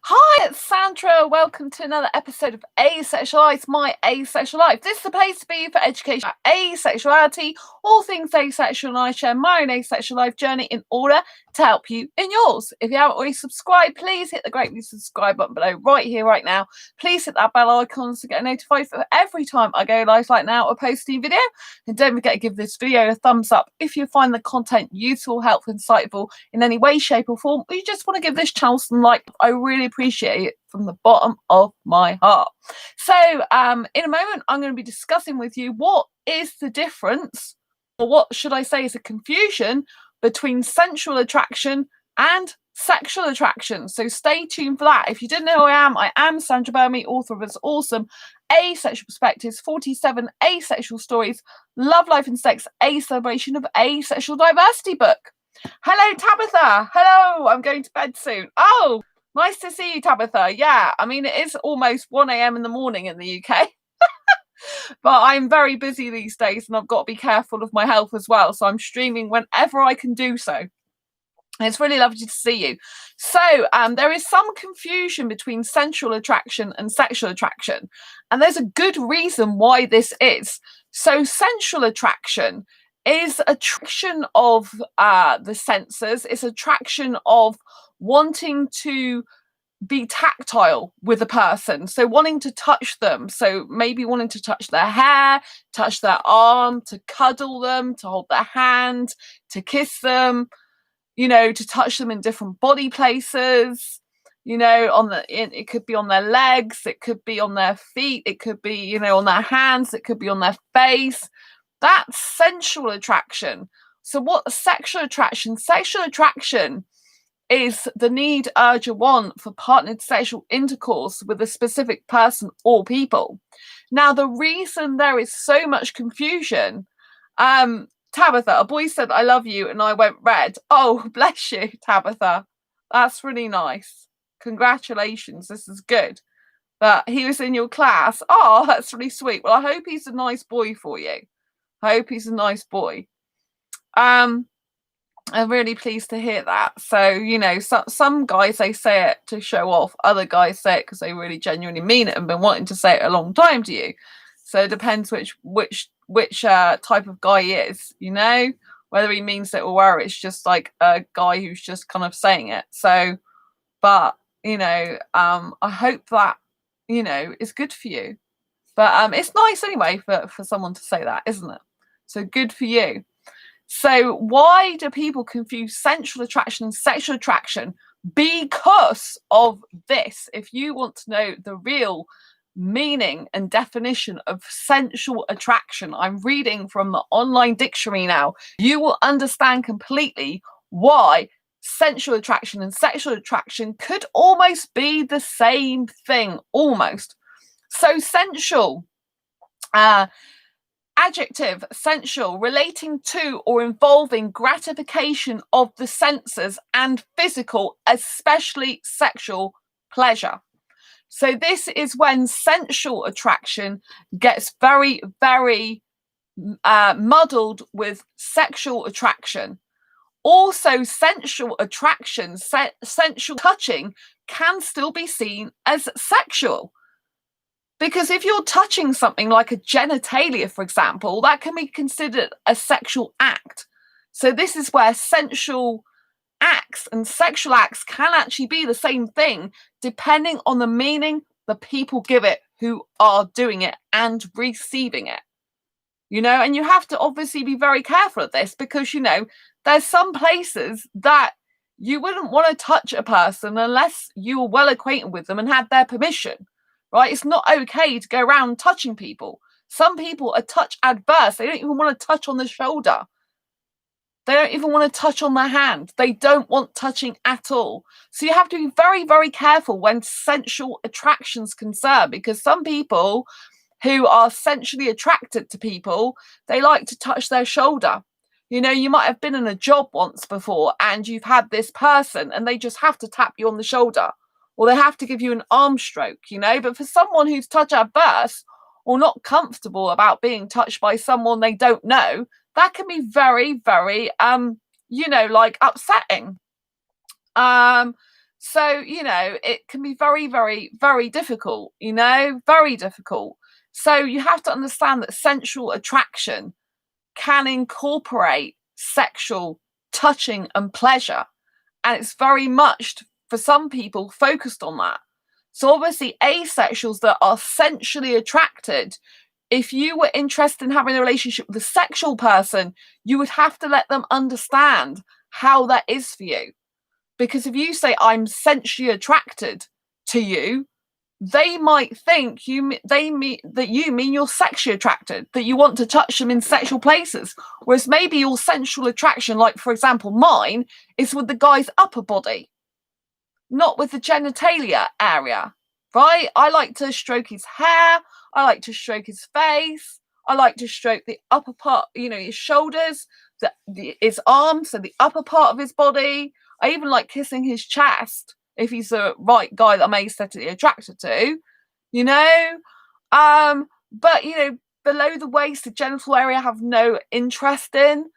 Hi, it's Sandra. Welcome to another episode of Asexualise, my asexual life. This is the place to be for education about asexuality, all things asexual, and I share my own asexual life journey in order to help you in yours. If you haven't already subscribed, please hit the great big subscribe button below right here, right now. Please hit that bell icon to get notified for every time I go live like now or post a new video. And don't forget to give this video a thumbs up if you find the content useful, helpful, insightful in any way, shape, or form, or you just want to give this channel some like. I really appreciate it from the bottom of my heart. So in a moment, I'm going to be discussing with you what is the difference, or what should I say is a confusion between sensual attraction and sexual attraction. So stay tuned for that. If you didn't know who I am Sandra Burmy, author of this awesome Asexual Perspectives, 47 Asexual Stories, Love, Life and Sex, a celebration of asexual diversity book. Hello, Tabitha. Hello, I'm going to bed soon. Oh, nice to see you, Tabitha. Yeah, I mean, it is almost 1 a.m. in the morning in the UK. But I'm very busy these days and I've got to be careful of my health as well. So I'm streaming whenever I can do so. It's really lovely to see you. So there is some confusion between sensual attraction and sexual attraction. And there's a good reason why this is. So sensual attraction is attraction of the senses. It's attraction of wanting to be tactile with a person, so wanting to touch them, so maybe wanting to touch their hair, touch their arm, to cuddle them, to hold their hand, to kiss them, to touch them in different body places, it could be on their legs, it could be on their feet, it could be on their hands, it could be on their face. That's sensual attraction. So what sexual attraction is the need, urge, or want for partnered sexual intercourse with a specific person or people. Now, the reason there is so much confusion, Tabitha, a boy said, "I love you," and I went red. Oh, bless you, Tabitha. That's really nice. Congratulations. This is good. But he was in your class. Oh, that's really sweet. Well, I hope he's a nice boy for you. I hope he's a nice boy. I'm really pleased to hear that. So, some guys, they say it to show off. Other guys say it because they really genuinely mean it and been wanting to say it a long time to you. So it depends which type of guy he is, whether he means it or whether it's just like a guy who's just kind of saying it. So, but, I hope that, is good for you. But it's nice anyway for someone to say that, isn't it? So good for you. So why do people confuse sensual attraction and sexual attraction? Because of this. If you want to know the real meaning and definition of sensual attraction, I'm reading from the online dictionary now, you will understand completely why sensual attraction and sexual attraction could almost be the same thing, almost. So sensual, adjective, sensual, relating to or involving gratification of the senses and physical, especially sexual pleasure. So this is when sensual attraction gets very, very muddled with sexual attraction. Also, sensual attraction, sensual touching can still be seen as sexual. Because if you're touching something like a genitalia, for example, that can be considered a sexual act. So this is where sensual acts and sexual acts can actually be the same thing, depending on the meaning the people give it who are doing it and receiving it. And you have to obviously be very careful of this because, there's some places that you wouldn't want to touch a person unless you were well acquainted with them and had their permission. Right? It's not okay to go around touching people. Some people are touch adverse. They don't even want to touch on the shoulder. They don't even want to touch on their hand. They don't want touching at all. So you have to be very, very careful when sensual attraction's concerned, because some people who are sensually attracted to people, they like to touch their shoulder. You might have been in a job once before and you've had this person and they just have to tap you on the shoulder. Or they have to give you an arm stroke, but for someone who's touch adverse or not comfortable about being touched by someone they don't know, that can be very, very, upsetting. So, it can be very, very, very difficult, very difficult. So you have to understand that sensual attraction can incorporate sexual touching and pleasure. And it's very much, for some people, focused on that. So obviously, asexuals that are sensually attracted, if you were interested in having a relationship with a sexual person, you would have to let them understand how that is for you. Because if you say, I'm sensually attracted to you, they might think they mean that you mean you're sexually attracted, that you want to touch them in sexual places. Whereas maybe your sensual attraction, like for example, mine, is with the guy's upper body, not with the genitalia area, right? I like to stroke his hair. I like to stroke his face. I like to stroke the upper part, his shoulders, his arms, so the upper part of his body. I even like kissing his chest if he's the right guy that I'm aesthetically attracted to, you know. But below the waist, the genital area, I have no interest in.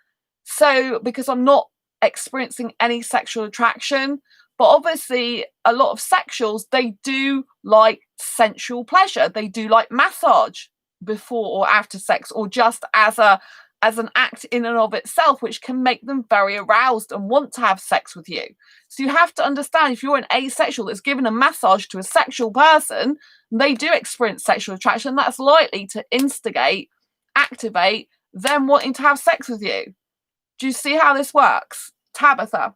So because I'm not experiencing any sexual attraction. But obviously, a lot of sexuals, they do like sensual pleasure. They do like massage before or after sex, or just as an act in and of itself, which can make them very aroused and want to have sex with you. So you have to understand, if you're an asexual that's given a massage to a sexual person, they do experience sexual attraction. That's likely to instigate, activate them wanting to have sex with you. Do you see how this works? Tabitha,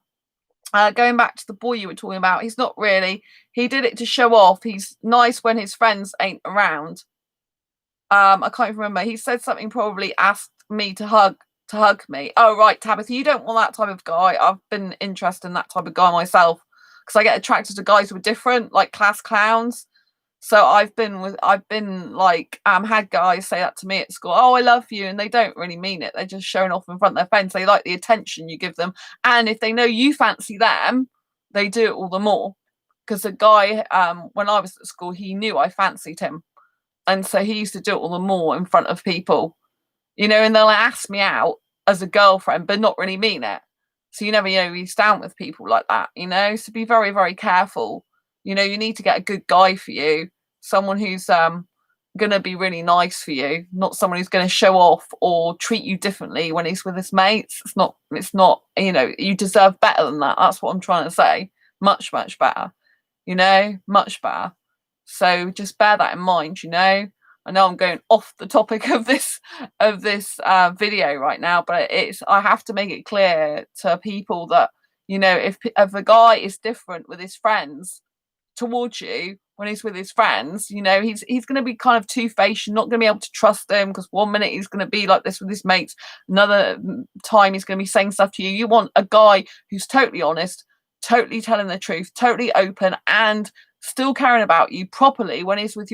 going back to the boy you were talking about, he's not really. He did it to show off. He's nice when his friends ain't around. I can't even remember. He said something, probably asked me to hug me. Oh, right, Tabitha, you don't want that type of guy. I've been interested in that type of guy myself, because I get attracted to guys who are different, like class clowns. So I've been had guys say that to me at school. Oh, I love you, and they don't really mean it. They're just showing off in front of their friends. They like the attention you give them, and if they know you fancy them, they do it all the more. Because a guy, when I was at school, he knew I fancied him, and so he used to do it all the more in front of people, and they'll ask me out as a girlfriend, but not really mean it. So you never you stand with people like that, So be very, very careful. You need to get a good guy for you, someone who's gonna be really nice for you, not someone who's gonna show off or treat you differently when he's with his mates. It's not, you deserve better than that. That's what I'm trying to say. Much, much better, much better. So just bear that in mind, I know I'm going off the topic of this video right now, but I have to make it clear to people that, if a guy is different with his friends towards you when he's with his friends, he's going to be kind of two-faced. You're not going to be able to trust him, because one minute he's going to be like this with his mates, another time he's going to be saying stuff to you. You want a guy who's totally honest, totally telling the truth, totally open, and still caring about you properly when he's with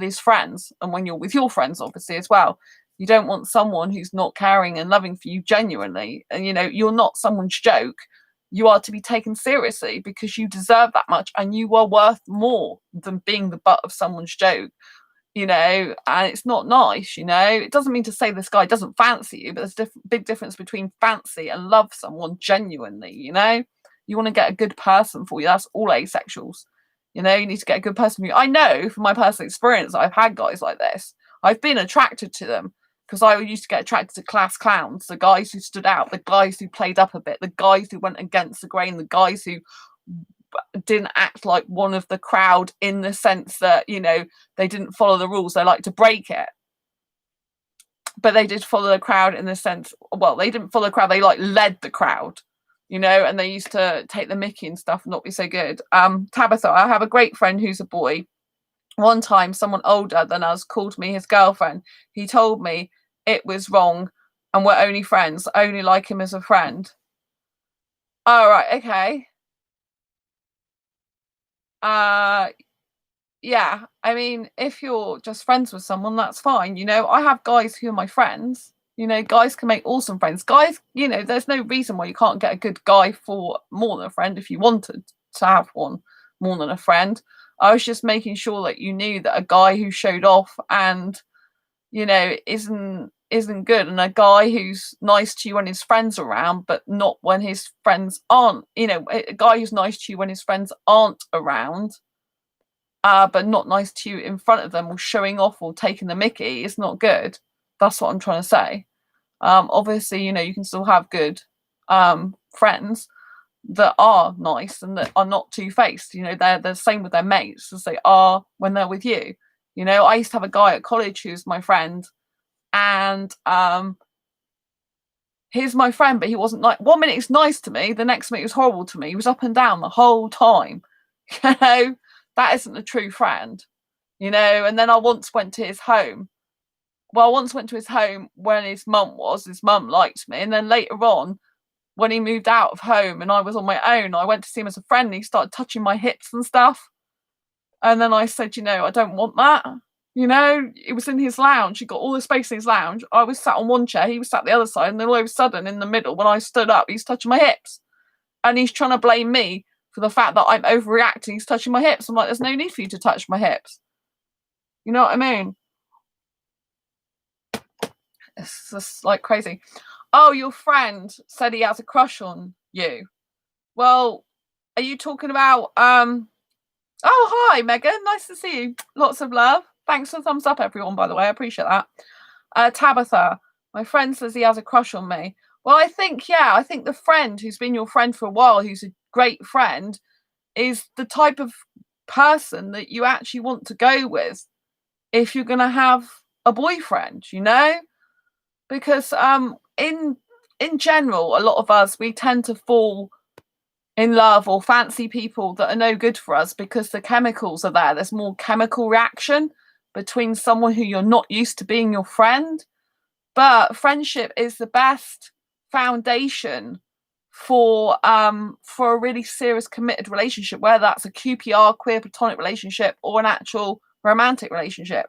his friends, and when you're with your friends, obviously, as well. You don't want someone who's not caring and loving for you genuinely, and you're not someone's joke. You are to be taken seriously, because you deserve that much, and you are worth more than being the butt of someone's joke, and it's not nice. It doesn't mean to say this guy doesn't fancy you, but there's a big difference between fancy and love someone genuinely. You want to get a good person for you. That's all asexuals. You need to get a good person for you. I know from my personal experience, I've had guys like this. I've been attracted to them, because I used to get attracted to class clowns, the guys who stood out, the guys who played up a bit, the guys who went against the grain, the guys who didn't act like one of the crowd, in the sense that, they didn't follow the rules. They liked to break it. But they did follow the crowd in the sense, well, they didn't follow the crowd. They led the crowd. And they used to take the mickey and stuff and not be so good. Tabitha, I have a great friend who's a boy. One time, someone older than us called me his girlfriend. He told me it was wrong, and we're only friends. I only like him as a friend. Oh, right, okay. Yeah, I mean, if you're just friends with someone, that's fine. I have guys who are my friends. Guys can make awesome friends. Guys, there's no reason why you can't get a good guy for more than a friend if you wanted to have one more than a friend. I was just making sure that you knew that a guy who showed off and, isn't isn't good, and a guy who's nice to you when his friends are around but not when his friends aren't, a guy who's nice to you when his friends aren't around, but not nice to you in front of them, or showing off or taking the mickey, is not good. That's what I'm trying to say. Obviously, you can still have good friends that are nice and that are not two-faced. They're the same with their mates as they are when they're with you. I used to have a guy at college who's my friend, and he's my friend, but he wasn't like, 1 minute he's nice to me, the next minute he was horrible to me. He was up and down the whole time. That isn't a true friend. And then I once went to his home. Well, I once went to his home when his mum liked me, and then later on, when he moved out of home and I was on my own, I went to see him as a friend, and he started touching my hips and stuff. And then I said, I don't want that. It was in his lounge. He got all the space in his lounge. I was sat on one chair, he was sat the other side, and then all of a sudden, in the middle, when I stood up, he's touching my hips. And he's trying to blame me for the fact that I'm overreacting. He's touching my hips. I'm like, there's no need for you to touch my hips. You know what I mean? It's just like crazy. Oh, your friend said he has a crush on you. Well, are you talking about oh, hi Megan, nice to see you. Lots of love. Thanks for the thumbs up, everyone, by the way. I appreciate that. Tabitha, my friend says he has a crush on me. Well, I think the friend who's been your friend for a while, who's a great friend, is the type of person that you actually want to go with if you're going to have a boyfriend, because in general, a lot of us, we tend to fall in love or fancy people that are no good for us because the chemicals are there. There's more chemical reaction between someone who you're not used to being your friend. But friendship is the best foundation for a really serious committed relationship, whether that's a QPR, queer platonic relationship, or an actual romantic relationship.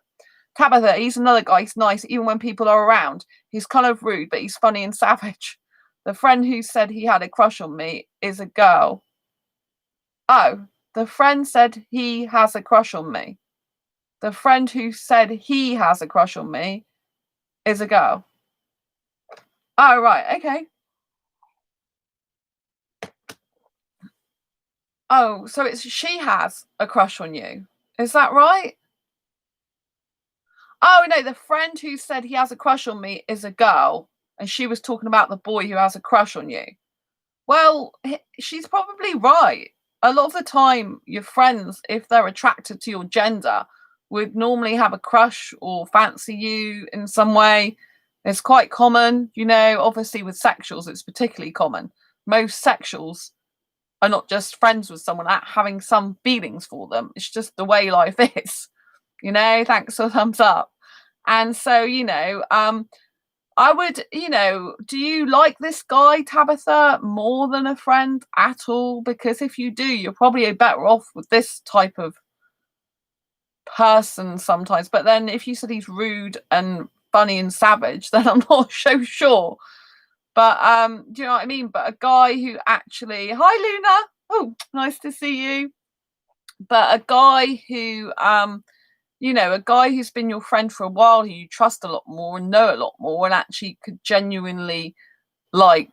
Tabitha, he's another guy. He's nice even when people are around. He's kind of rude, but he's funny and savage. The friend who said he had a crush on me is a girl. Oh, the friend said he has a crush on me. The friend who said he has a crush on me is a girl. Oh, right. Okay. Oh, so it's she has a crush on you. Is that right? Oh, no, the friend who said he has a crush on me is a girl, and she was talking about the boy who has a crush on you. Well, she's probably right. A lot of the time, your friends, if they're attracted to your gender, would normally have a crush or fancy you in some way. It's quite common, obviously with sexuals, it's particularly common. Most sexuals are not just friends with someone having some feelings for them. It's just the way life is. Thanks for the thumbs up. And so, I would, do you like this guy, Tabitha, more than a friend at all? Because if you do, you're probably better off with this type of person sometimes. But then if you said he's rude and funny and savage, then I'm not so sure. But do you know what I mean? But a guy who actually, hi Luna, oh, nice to see you. But a guy who a guy who's been your friend for a while, who you trust a lot more and know a lot more, and actually could genuinely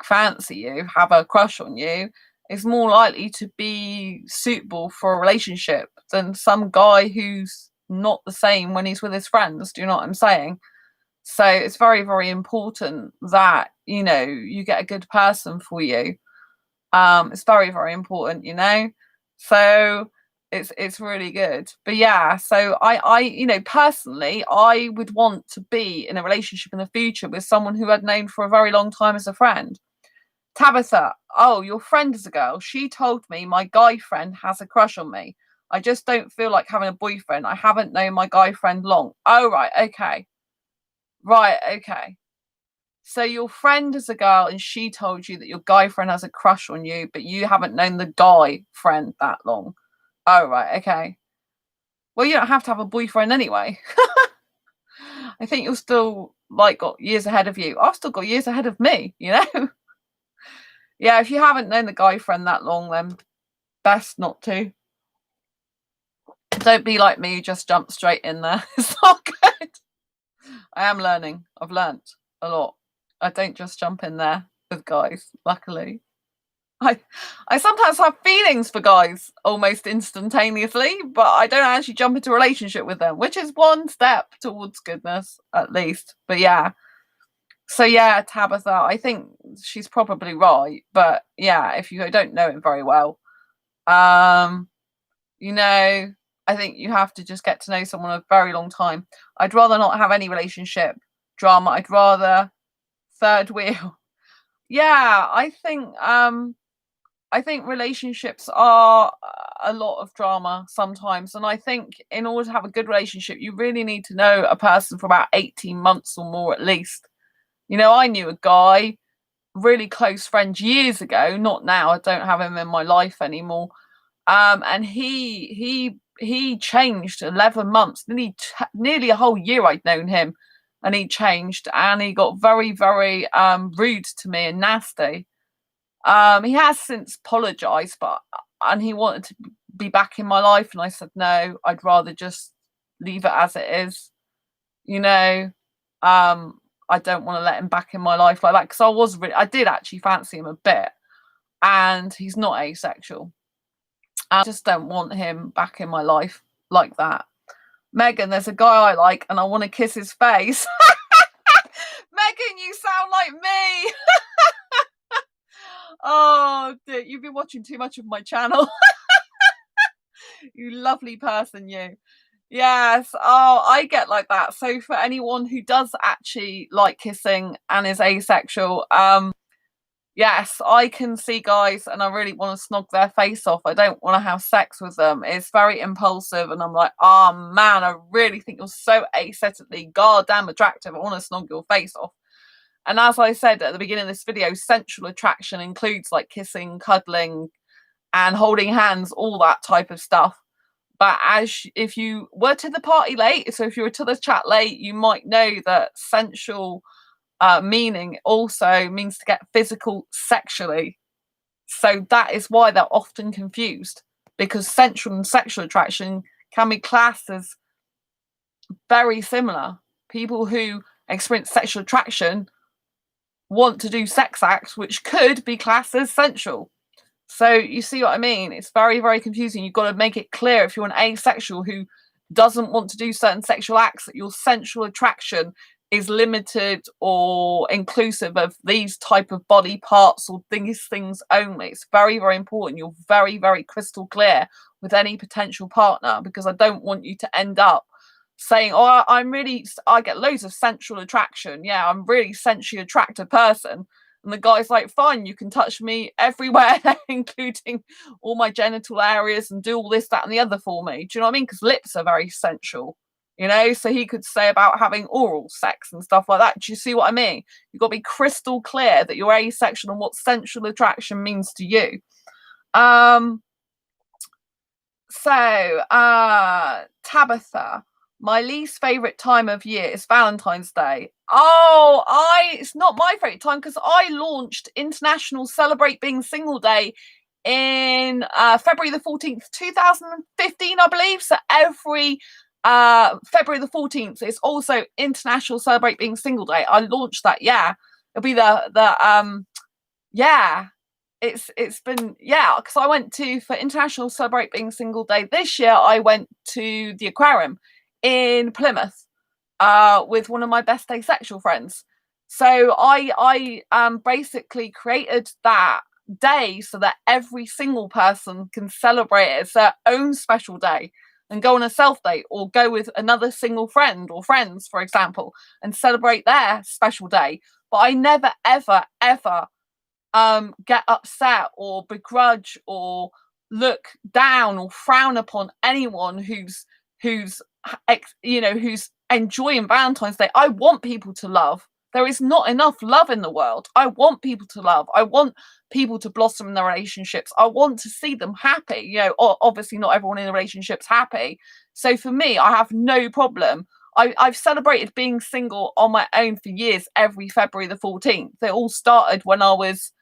fancy you, have a crush on you, is more likely to be suitable for a relationship than some guy who's not the same when he's with his friends. Do you know what I'm saying? So it's very, very important that, you get a good person for you. It's very, very important, So it's really good. But yeah, so I personally, I would want to be in a relationship in the future with someone who I'd known for a very long time as a friend. Tabitha, oh, your friend is a girl. She told me my guy friend has a crush on me. I just don't feel like having a boyfriend. I haven't known my guy friend long. Oh, right. Okay. Right. Okay. So your friend is a girl and she told you that your guy friend has a crush on you, but you haven't known the guy friend that long. Oh, right. Okay. Well, you don't have to have a boyfriend anyway. I think you're still got years ahead of you. I've still got years ahead of me, Yeah, if you haven't known the guy friend that long, then best not to. Don't be like me, just jump straight in there. It's not good. I am learning. I've learnt a lot. I don't just jump in there with guys, luckily. I I sometimes have feelings for guys almost instantaneously, but I don't actually jump into a relationship with them, which is one step towards goodness, at least. But yeah. So yeah, Tabitha, I think she's probably right. But yeah, if you don't know him very well, um, you know, I think you have to just get to know someone a very long time. I'd rather not have any relationship drama. I'd rather third wheel. Yeah, I think relationships are a lot of drama sometimes. And I think in order to have a good relationship, you really need to know a person for about 18 months or more at least. You know, I knew a guy, really close friend years ago, not now. I don't have him in my life anymore. And he changed 11 months, nearly a whole year I'd known him, and he changed and he got very, very rude to me and nasty. He has since apologized, but and he wanted to be back in my life, and I said no, I'd rather just leave it as it is. You know, I don't want to let him back in my life like that because I did actually fancy him a bit, and he's not asexual. I just don't want him back in my life like that. Megan, there's a guy I like, and I want to kiss his face. Megan, you sound like me. Oh, dear. You've been watching too much of my channel. You lovely person, you. Yes. Oh, I get like that. So for anyone who does actually like kissing and is asexual, yes, I can see guys and I really want to snog their face off. I don't want to have sex with them. It's very impulsive, and I'm like, oh man, I really think you're so aesthetically goddamn attractive. I want to snog your face off. And as I said at the beginning of this video, sensual attraction includes like kissing, cuddling, and holding hands, all that type of stuff. But if you were to the party late, so if you were to the chat late, you might know that sensual meaning also means to get physical sexually. So that is why they're often confused, because sensual and sexual attraction can be classed as very similar. People who experience sexual attraction want to do sex acts which could be classed as sensual. So you see what I mean? It's very, very confusing. You've got to make it clear if you're an asexual who doesn't want to do certain sexual acts that your sensual attraction is limited or inclusive of these type of body parts or these things only. It's very, very important. You're very, very crystal clear with any potential partner, because I don't want you to end up saying, oh, I get loads of sensual attraction. Yeah, I'm really sensually attracted person. And the guy's like, fine, you can touch me everywhere, including all my genital areas, and do all this, that, and the other for me. Do you know what I mean? Because lips are very sensual, you know? So he could say about having oral sex and stuff like that. Do you see what I mean? You've got to be crystal clear that you're asexual and what sensual attraction means to you. Tabitha, my least favorite time of year is Valentine's Day. Oh, it's not my favorite time because I launched International Celebrate Being Single Day in February the 14th, 2015, I believe. So every February the 14th is also International Celebrate Being Single Day. I launched that. Yeah, it'll be yeah. It's been, yeah, because I went for International Celebrate Being Single Day this year. I went to the aquarium in Plymouth with one of my best asexual friends. So I basically created that day so that every single person can celebrate it as their own special day and go on a self date or go with another single friend or friends, for example, and celebrate their special day. But I never, ever, ever get upset or begrudge or look down or frown upon anyone who's enjoying Valentine's Day. I want people to love. There is not enough love in the world. I want people to love. I want people to blossom in their relationships. I want to see them happy. You know, obviously not everyone in a relationship's happy. So for me, I have no problem. I've celebrated being single on my own for years every February the 14th. It all started when I was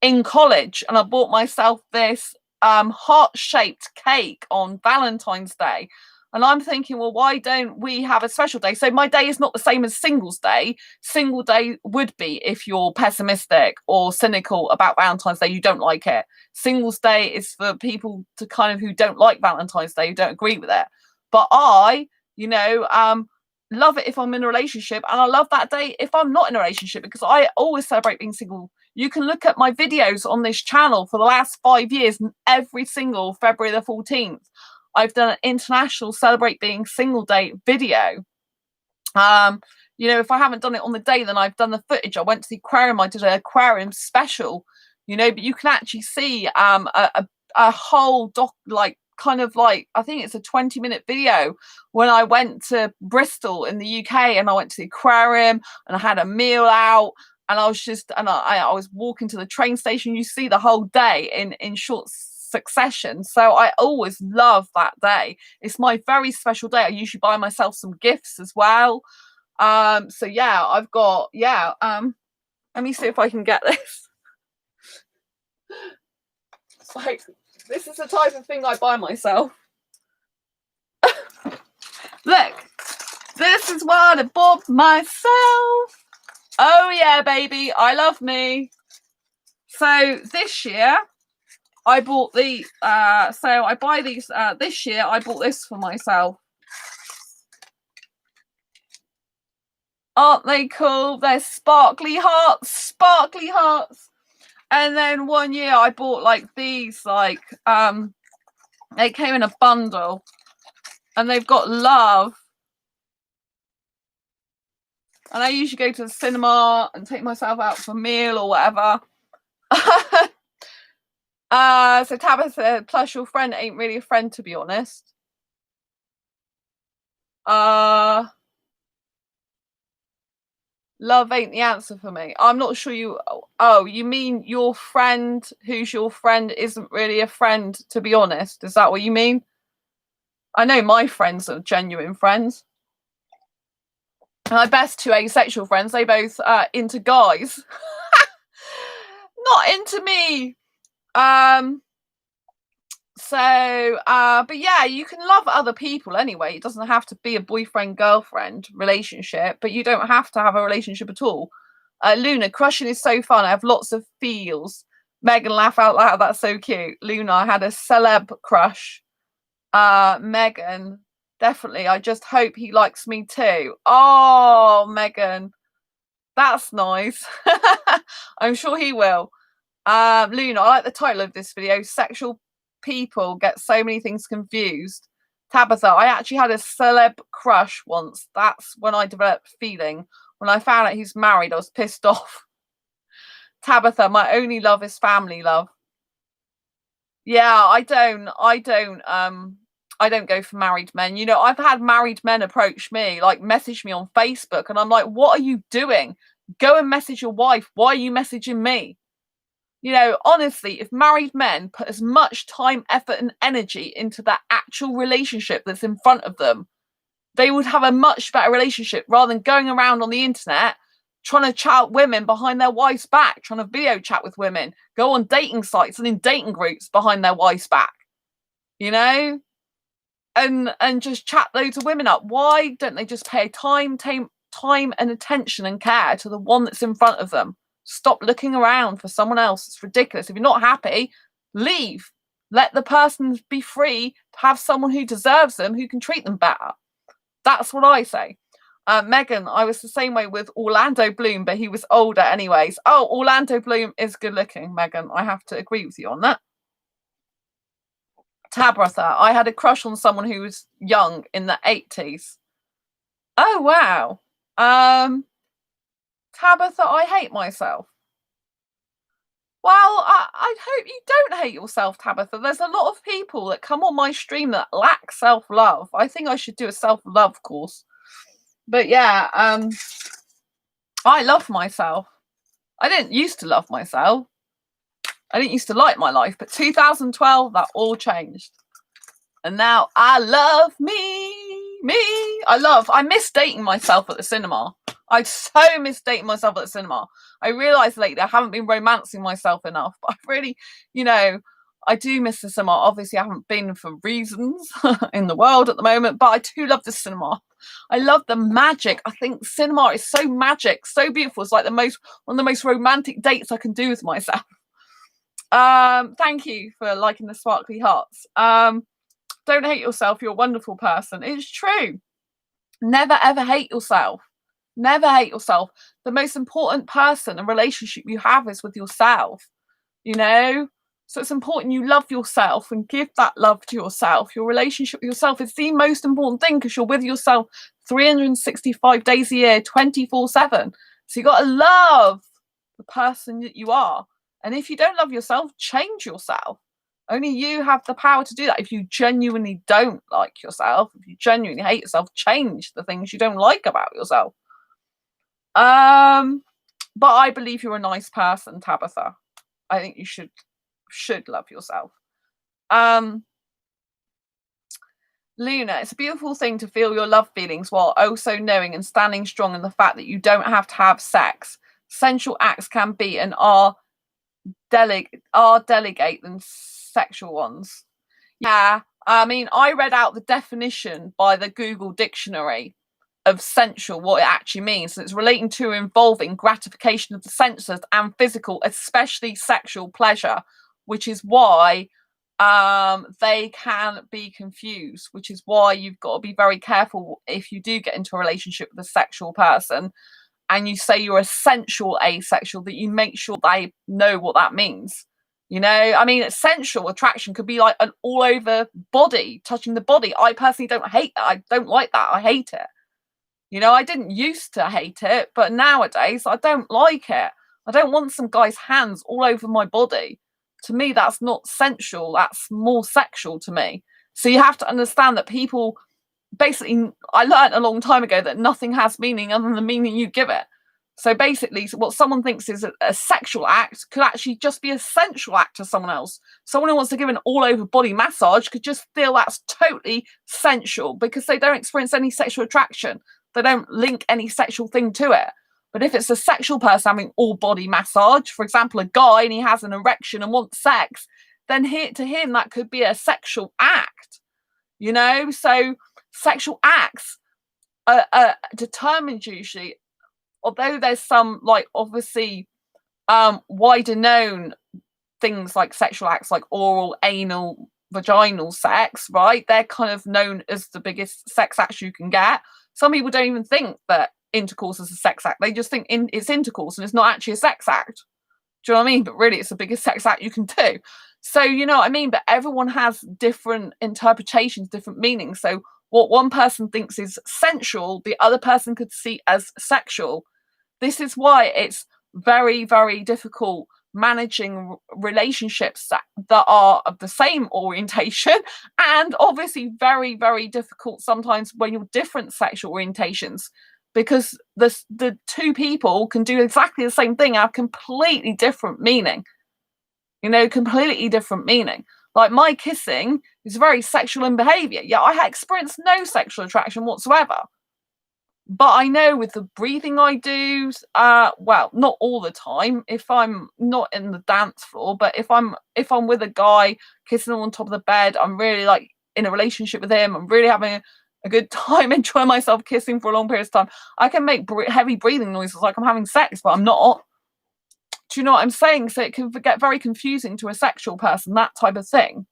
in college and I bought myself this heart-shaped cake on Valentine's Day. And I'm thinking, well, why don't we have a special day? So my day is not the same as Singles Day. Single Day would be if you're pessimistic or cynical about Valentine's Day, you don't like it. Singles Day is for people to kind of who don't like Valentine's Day, who don't agree with it. But I, love it if I'm in a relationship, and I love that day if I'm not in a relationship, because I always celebrate being single. You can look at my videos on this channel for the last 5 years, and every single February the 14th, I've done an international celebrate being single day video. If I haven't done it on the day, then I've done the footage. I went to the aquarium, I did an aquarium special, but you can actually see a whole doc, like kind of like, I think it's a 20-minute video when I went to Bristol in the UK, and I went to the aquarium and I had a meal out, and I was walking to the train station. You see the whole day in short succession. So I always love that day. It's my very special day. I usually buy myself some gifts as well. So yeah, I've got, let me see if I can get this. It's like, this is the type of thing I buy myself. Look, this is what I bought myself. Oh yeah, baby, I love me. So this year I bought the so I buy these this year I bought this for myself. Aren't they cool? They're sparkly hearts. And then one year I bought like these, like they came in a bundle, and they've got love. And I usually go to the cinema and take myself out for a meal or whatever. So Tabitha said, plus your friend ain't really a friend, to be honest. Love ain't the answer for me. I'm not sure you... Oh, you mean your friend who's your friend isn't really a friend, to be honest? Is that what you mean? I know my friends are genuine friends. My best two asexual friends, they both into guys. Not into me. But yeah, you can love other people anyway. It doesn't have to be a boyfriend-girlfriend relationship, but you don't have to have a relationship at all. Luna, crushing is so fun. I have lots of feels. Megan, laugh out loud. That's so cute. Luna, I had a celeb crush. Megan, definitely. I just hope he likes me too. Oh, Megan, that's nice. I'm sure he will. Luna, I like the title of this video. Sexual people get so many things confused. Tabitha, I actually had a celeb crush once. That's when I developed feeling. When I found out he's married, I was pissed off. Tabitha, my only love is family love. Yeah, I don't go for married men. I've had married men approach me, like message me on Facebook, and I'm like, what are you doing? Go and message your wife. Why are you messaging me? Honestly, if married men put as much time, effort, and energy into that actual relationship that's in front of them, they would have a much better relationship, rather than going around on the internet trying to chat women behind their wife's back, trying to video chat with women, go on dating sites and in dating groups behind their wife's back, and just chat loads of women up. Why don't they just pay time and attention and care to the one that's in front of them? Stop looking around for someone else. It's ridiculous. If you're not happy, leave. Let the person be free to have someone who deserves them, who can treat them better. That's what I say. Megan, I was the same way with Orlando Bloom, but he was older anyways. Oh, Orlando Bloom is good looking, Megan. I have to agree with you on that. Tabitha, I had a crush on someone who was young in the 80s. Oh, wow. Tabitha, I hate myself. Well, I hope you don't hate yourself, Tabitha. There's a lot of people that come on my stream that lack self-love. I think I should do a self-love course. But yeah, I love myself. I didn't used to love myself. I didn't used to like my life. But 2012, that all changed. And now I love me. I miss dating myself at the cinema. I so miss dating myself at the cinema. I realised lately I haven't been romancing myself enough. But I really, I do miss the cinema. Obviously, I haven't been for reasons in the world at the moment, but I do love the cinema. I love the magic. I think cinema is so magic, so beautiful. It's like one of the most romantic dates I can do with myself. Thank you for liking the sparkly hearts. Don't hate yourself. You're a wonderful person. It's true. Never ever hate yourself. Never hate yourself. The most important person and relationship you have is with yourself. You know, so it's important you love yourself and give that love to yourself. Your relationship with yourself is the most important thing because you're with yourself 365 days a year, 24/7. So you got to love the person that you are. And if you don't love yourself, change yourself. Only you have the power to do that. If you genuinely don't like yourself, if you genuinely hate yourself, change the things you don't like about yourself. But I believe you're a nice person, Tabitha. I think you should love yourself. Luna, it's a beautiful thing to feel your love feelings while also knowing and standing strong in the fact that you don't have to have sex. Sensual acts can be and are delegate than sexual ones. Yeah, I mean, I read out the definition by the Google dictionary of sensual, what it actually means. And it's relating to involving gratification of the senses and physical, especially sexual pleasure, which is why they can be confused, which is why you've got to be very careful if you do get into a relationship with a sexual person and you say you're a sensual asexual, that you make sure they know what that means. You know, I mean, sensual attraction could be like an all over body, touching the body. I personally don't hate that. I don't like that. I hate it. You know, I didn't used to hate it, but nowadays I don't like it. I don't want some guy's hands all over my body. To me, that's not sensual. That's more sexual to me. So you have to understand that people, basically, I learned a long time ago that nothing has meaning other than the meaning you give it. So basically, what someone thinks is a sexual act could actually just be a sensual act to someone else. Someone who wants to give an all-over body massage could just feel that's totally sensual because they don't experience any sexual attraction. They don't link any sexual thing to it. But if it's a sexual person having all body massage, for example, a guy and he has an erection and wants sex, then to him that could be a sexual act. You know, so sexual acts are determined usually, although there's some like obviously wider known things like sexual acts like oral, anal, vaginal sex, right? They're kind of known as the biggest sex acts you can get. Some people don't even think that intercourse is a sex act. They just think it's intercourse and it's not actually a sex act. Do you know what I mean? But really, it's the biggest sex act you can do. So, you know what I mean? But everyone has different interpretations, different meanings. So what one person thinks is sensual, the other person could see as sexual. This is why it's very, very difficult managing relationships that are of the same orientation, and obviously very, very difficult sometimes when you're different sexual orientations, because the two people can do exactly the same thing, have completely different meaning. You know, completely different meaning. Like my kissing is very sexual in behavior. Yeah, I experienced no sexual attraction whatsoever. But I know with the breathing I do, well, not all the time. If I'm not in the dance floor, but if I'm with a guy kissing him on top of the bed, I'm really like in a relationship with him. I'm really having a good time, enjoying myself kissing for a long period of time. I can make heavy breathing noises like I'm having sex, but I'm not. Do you know what I'm saying? So it can get very confusing to a sexual person, that type of thing.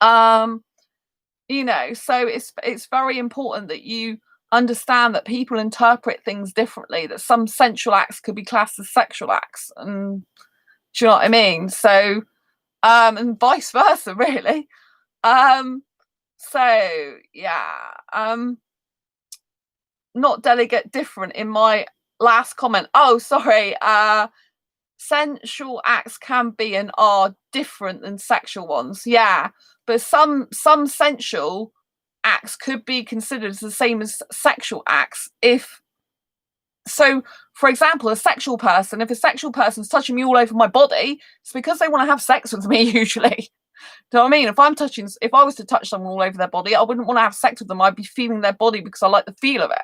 You know, so it's very important that you understand that people interpret things differently, that some sensual acts could be classed as sexual acts, and do you know what I mean? So and vice versa, really. So yeah, not delegate different in my last comment. Oh, sorry. Sensual acts can be and are different than sexual ones. Yeah, but some sensual acts could be considered as the same as sexual acts. If so, for example, a sexual person, if a sexual person's touching me all over my body, it's because they want to have sex with me usually. Do you know what I mean? If I was to touch someone all over their body, I wouldn't want to have sex with them. I'd be feeling their body because I like the feel of it.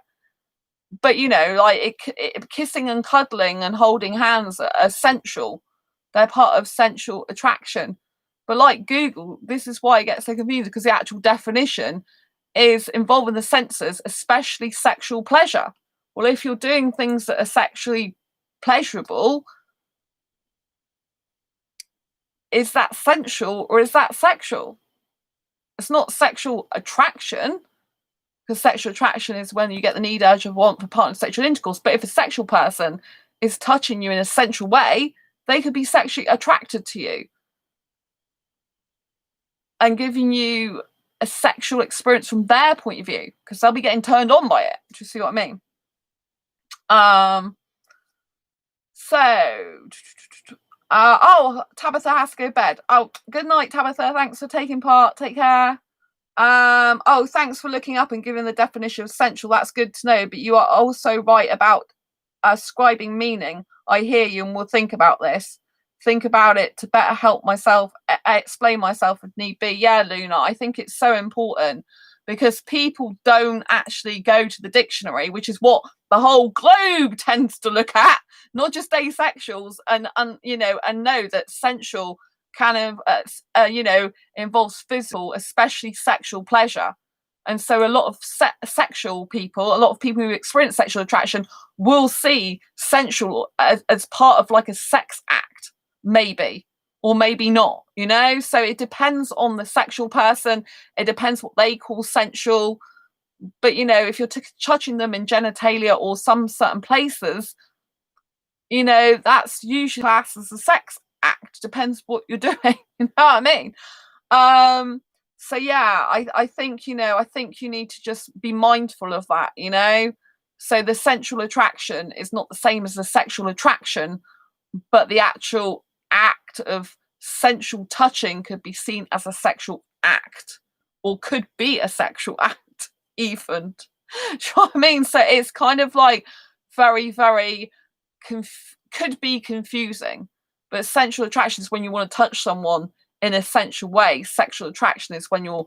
But you know, like kissing and cuddling and holding hands are sensual. They're part of sensual attraction. But like Google, this is why it gets so confusing, because the actual definition is involving the senses, especially sexual pleasure. Well, if you're doing things that are sexually pleasurable, is that sensual or is that sexual? It's not sexual attraction, because sexual attraction is when you get the need, urge, or want for partner sexual intercourse. But if a sexual person is touching you in a sensual way, they could be sexually attracted to you and giving you a sexual experience from their point of view, because they'll be getting turned on by it. Do you see what I mean? Oh, Tabitha has to go to bed. Oh, good night, Tabitha. Thanks for taking part. Take care. Oh, thanks for looking up and giving the definition of sensual. That's good to know. But you are also right about ascribing meaning. I hear you, and we'll think about this. Think about it to better help myself, explain myself if need be. Yeah, Luna, I think it's so important, because people don't actually go to the dictionary, which is what the whole globe tends to look at, not just asexuals, and know that sensual kind of involves physical, especially sexual pleasure. And so a lot of sexual people, a lot of people who experience sexual attraction, will see sensual as part of like a sex act, maybe, or maybe not, so it depends on the sexual person. It depends what they call sensual. But if you're touching them in genitalia or some certain places, that's usually classed as a sex act. Depends what you're doing. You know what I mean? So yeah, I think I think you need to just be mindful of that. So the sensual attraction is not the same as the sexual attraction, but the actual act of sensual touching could be seen as a sexual act, or could be a sexual act even. Do you know what I mean? So it's kind of like very, very could be confusing. But sensual attraction is when you want to touch someone in a sensual way. Sexual attraction is when you're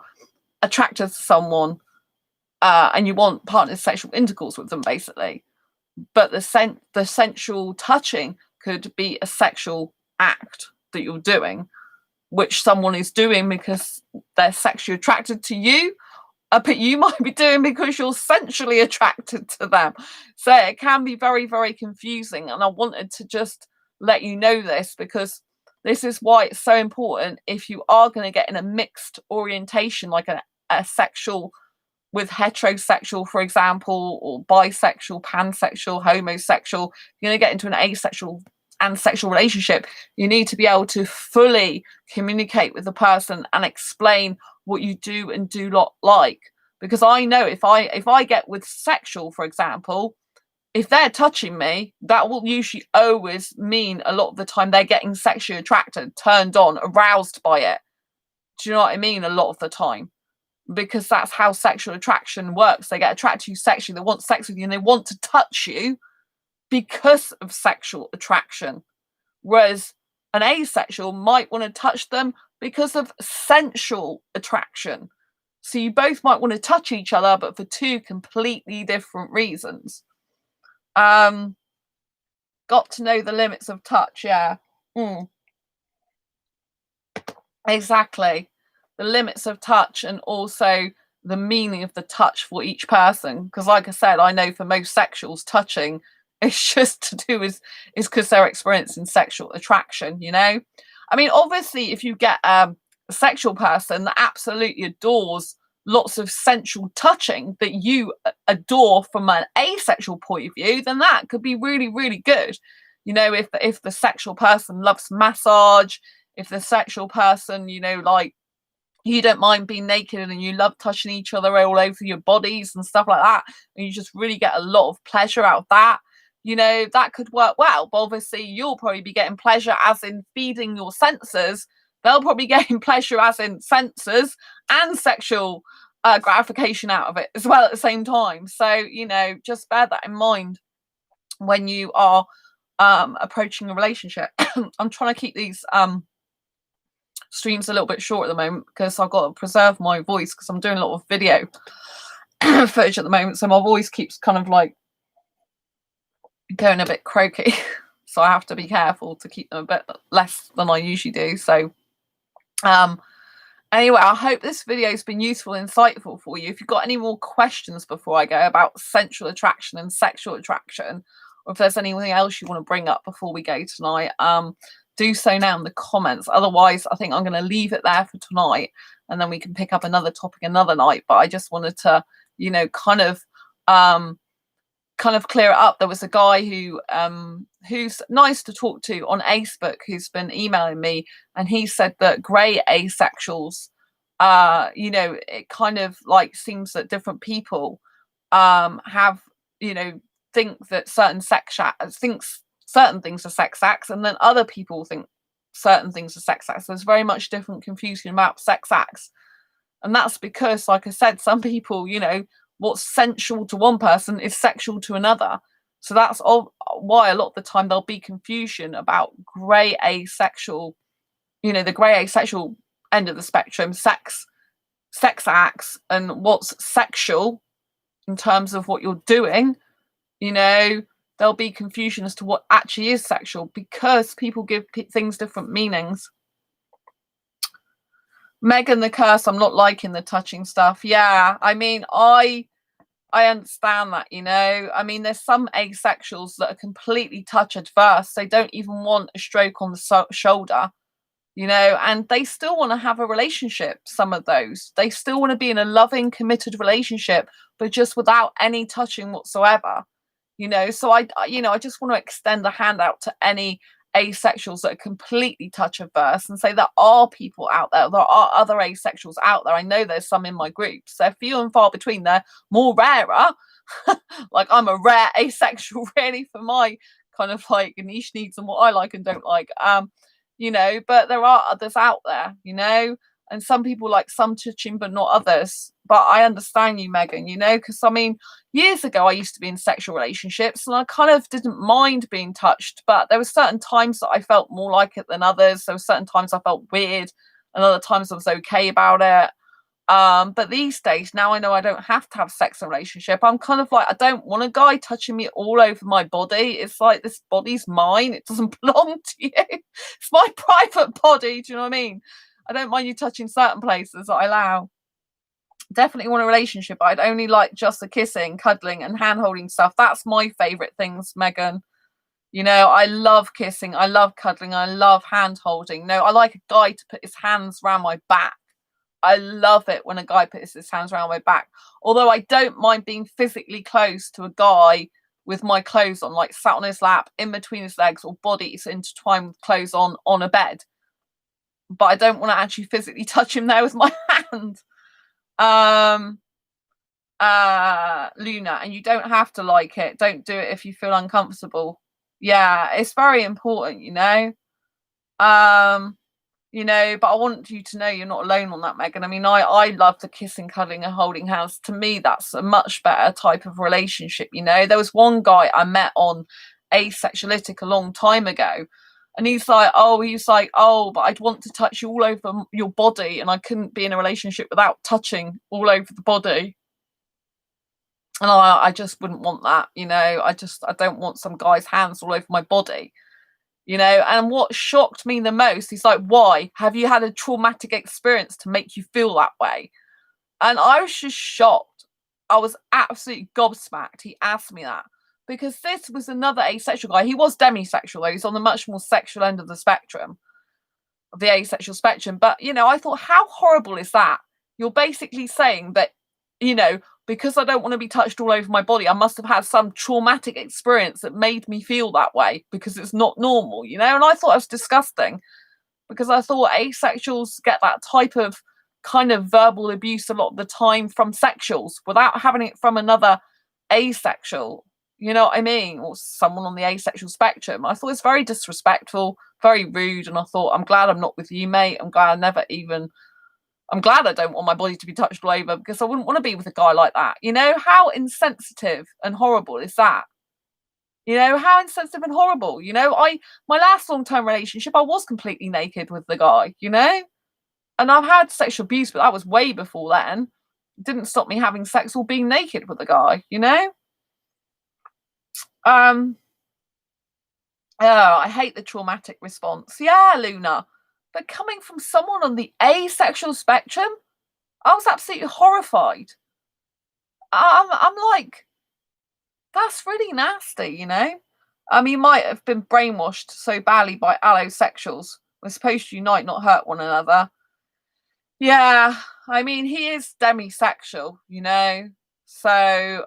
attracted to someone and you want partner sexual intercourse with them, basically. But the sensual touching could be a sexual act that you're doing, which someone is doing because they're sexually attracted to you, but you might be doing because you're sensually attracted to them. So it can be very, very confusing. And I wanted to just let you know this, because this is why it's so important, if you are going to get in a mixed orientation, like a sexual with heterosexual, for example, or bisexual, pansexual, homosexual, you're going to get into an asexual and sexual relationship, you need to be able to fully communicate with the person and explain what you do and do not like. Because I know if I get with sexual, for example, if they're touching me, that will usually always mean a lot of the time they're getting sexually attracted, turned on, aroused by it. Do you know what I mean? A lot of the time. Because that's how sexual attraction works. They get attracted to you sexually, they want sex with you, and they want to touch you because of sexual attraction. Whereas an asexual might want to touch them because of sensual attraction. So you both might want to touch each other, but for two completely different reasons. Got to know the limits of touch, yeah. Exactly. The limits of touch, and also the meaning of the touch for each person. Because like I said, I know for most sexuals, touching is just to do is because they're experiencing sexual attraction, I mean, obviously, if you get a sexual person that absolutely adores lots of sensual touching that you adore from an asexual point of view, then that could be really, really good. If the sexual person loves massage, if the sexual person, like, you don't mind being naked and you love touching each other all over your bodies and stuff like that, and you just really get a lot of pleasure out of that, that could work well. But obviously you'll probably be getting pleasure as in feeding your senses. They'll probably getting pleasure as in senses and sexual gratification out of it as well at the same time. So just bear that in mind when you are approaching a relationship. I'm trying to keep these streams a little bit short at the moment, because I've got to preserve my voice, because I'm doing a lot of video footage at the moment, so my voice keeps kind of like going a bit croaky. So I have to be careful to keep them a bit less than I usually do. So Anyway, I hope this video has been useful and insightful for you. If you've got any more questions before I go about sensual attraction and sexual attraction, or if there's anything else you want to bring up before we go tonight, do so now in the comments. Otherwise, I think I'm going to leave it there for tonight, and then we can pick up another topic another night. But I just wanted to, kind of clear it up. There was a guy who's nice to talk to on Facebook who's been emailing me, and he said that grey asexuals, it kind of like seems that different people have, think that certain thinks certain things are sex acts, and then other people think certain things are sex acts. There's very much different confusion about sex acts, and that's because, like I said, some people, what's sensual to one person is sexual to another. So that's why a lot of the time there'll be confusion about grey asexual, the grey asexual end of the spectrum, sex acts, and what's sexual in terms of what you're doing. There'll be confusion as to what actually is sexual because people give things different meanings. Megan the Curse, I'm not liking the touching stuff. Yeah, I mean, I understand that, I mean, there's some asexuals that are completely touch adverse. They don't even want a stroke on the shoulder, and they still want to have a relationship. Some of those, they still want to be in a loving, committed relationship, but just without any touching whatsoever. So I just want to extend a hand out to any asexuals that are completely touch averse and say there are people out there. There are other asexuals out there. I know there's some in my groups. They're few and far between. They're more rarer. Like, I'm a rare asexual really for my kind of like niche needs and what I like and don't like. But there are others out there, and some people like some touching but not others. But I understand you, Megan, because I mean, years ago I used to be in sexual relationships and I kind of didn't mind being touched, but there were certain times that I felt more like it than others. There were certain times I felt weird and other times I was okay about it. But these days, now I know I don't have to have sex and relationship. I'm kind of like, I don't want a guy touching me all over my body. It's like, this body's mine. It doesn't belong to you. It's my private body. Do you know what I mean? I don't mind you touching certain places that I allow. Definitely want a relationship. I'd only like just the kissing, cuddling, and hand holding stuff. That's my favorite things, Megan. I love kissing, I love cuddling, I love hand holding. No, I like a guy to put his hands around my back. I love it when a guy puts his hands around my back. Although I don't mind being physically close to a guy with my clothes on, like sat on his lap, in between his legs, or bodies intertwined with clothes on a bed. But I don't want to actually physically touch him there with my hand. Luna, and you don't have to like it. Don't do it if you feel uncomfortable. Yeah, it's very important, but I want you to know you're not alone on that, Megan. I mean, I love the kissing, cuddling, and holding hands. To me, that's a much better type of relationship. There was one guy I met on Asexuality a long time ago, and he's like, oh, but I'd want to touch you all over your body, and I couldn't be in a relationship without touching all over the body. And I just wouldn't want that, I don't want some guy's hands all over my body, and what shocked me the most, he's like, why? Have you had a traumatic experience to make you feel that way? And I was just shocked. I was absolutely gobsmacked. He asked me that because this was another asexual guy. He was demisexual, though. He's on the much more sexual end of the spectrum, of the asexual spectrum. But, I thought, how horrible is that? You're basically saying that, because I don't want to be touched all over my body, I must have had some traumatic experience that made me feel that way because it's not normal, and I thought it was disgusting because I thought asexuals get that type of kind of verbal abuse a lot of the time from sexuals without having it from another asexual, you know what I mean, or someone on the asexual spectrum. I thought it's very disrespectful, very rude, and I thought, I'm glad I'm not with you, mate. I'm glad I don't want my body to be touched all over because I wouldn't want to be with a guy like that. How insensitive and horrible is that? How insensitive and horrible. My last long-term relationship, I was completely naked with the guy, and I've had sexual abuse, but that was way before then. It didn't stop me having sex or being naked with the guy, Oh, I hate the traumatic response. Yeah, Luna. But coming from someone on the asexual spectrum, I was absolutely horrified. I'm like, that's really nasty, you know? He might have been brainwashed so badly by allosexuals. We're supposed to unite, not hurt one another. Yeah, I mean, he is demisexual, you know? So,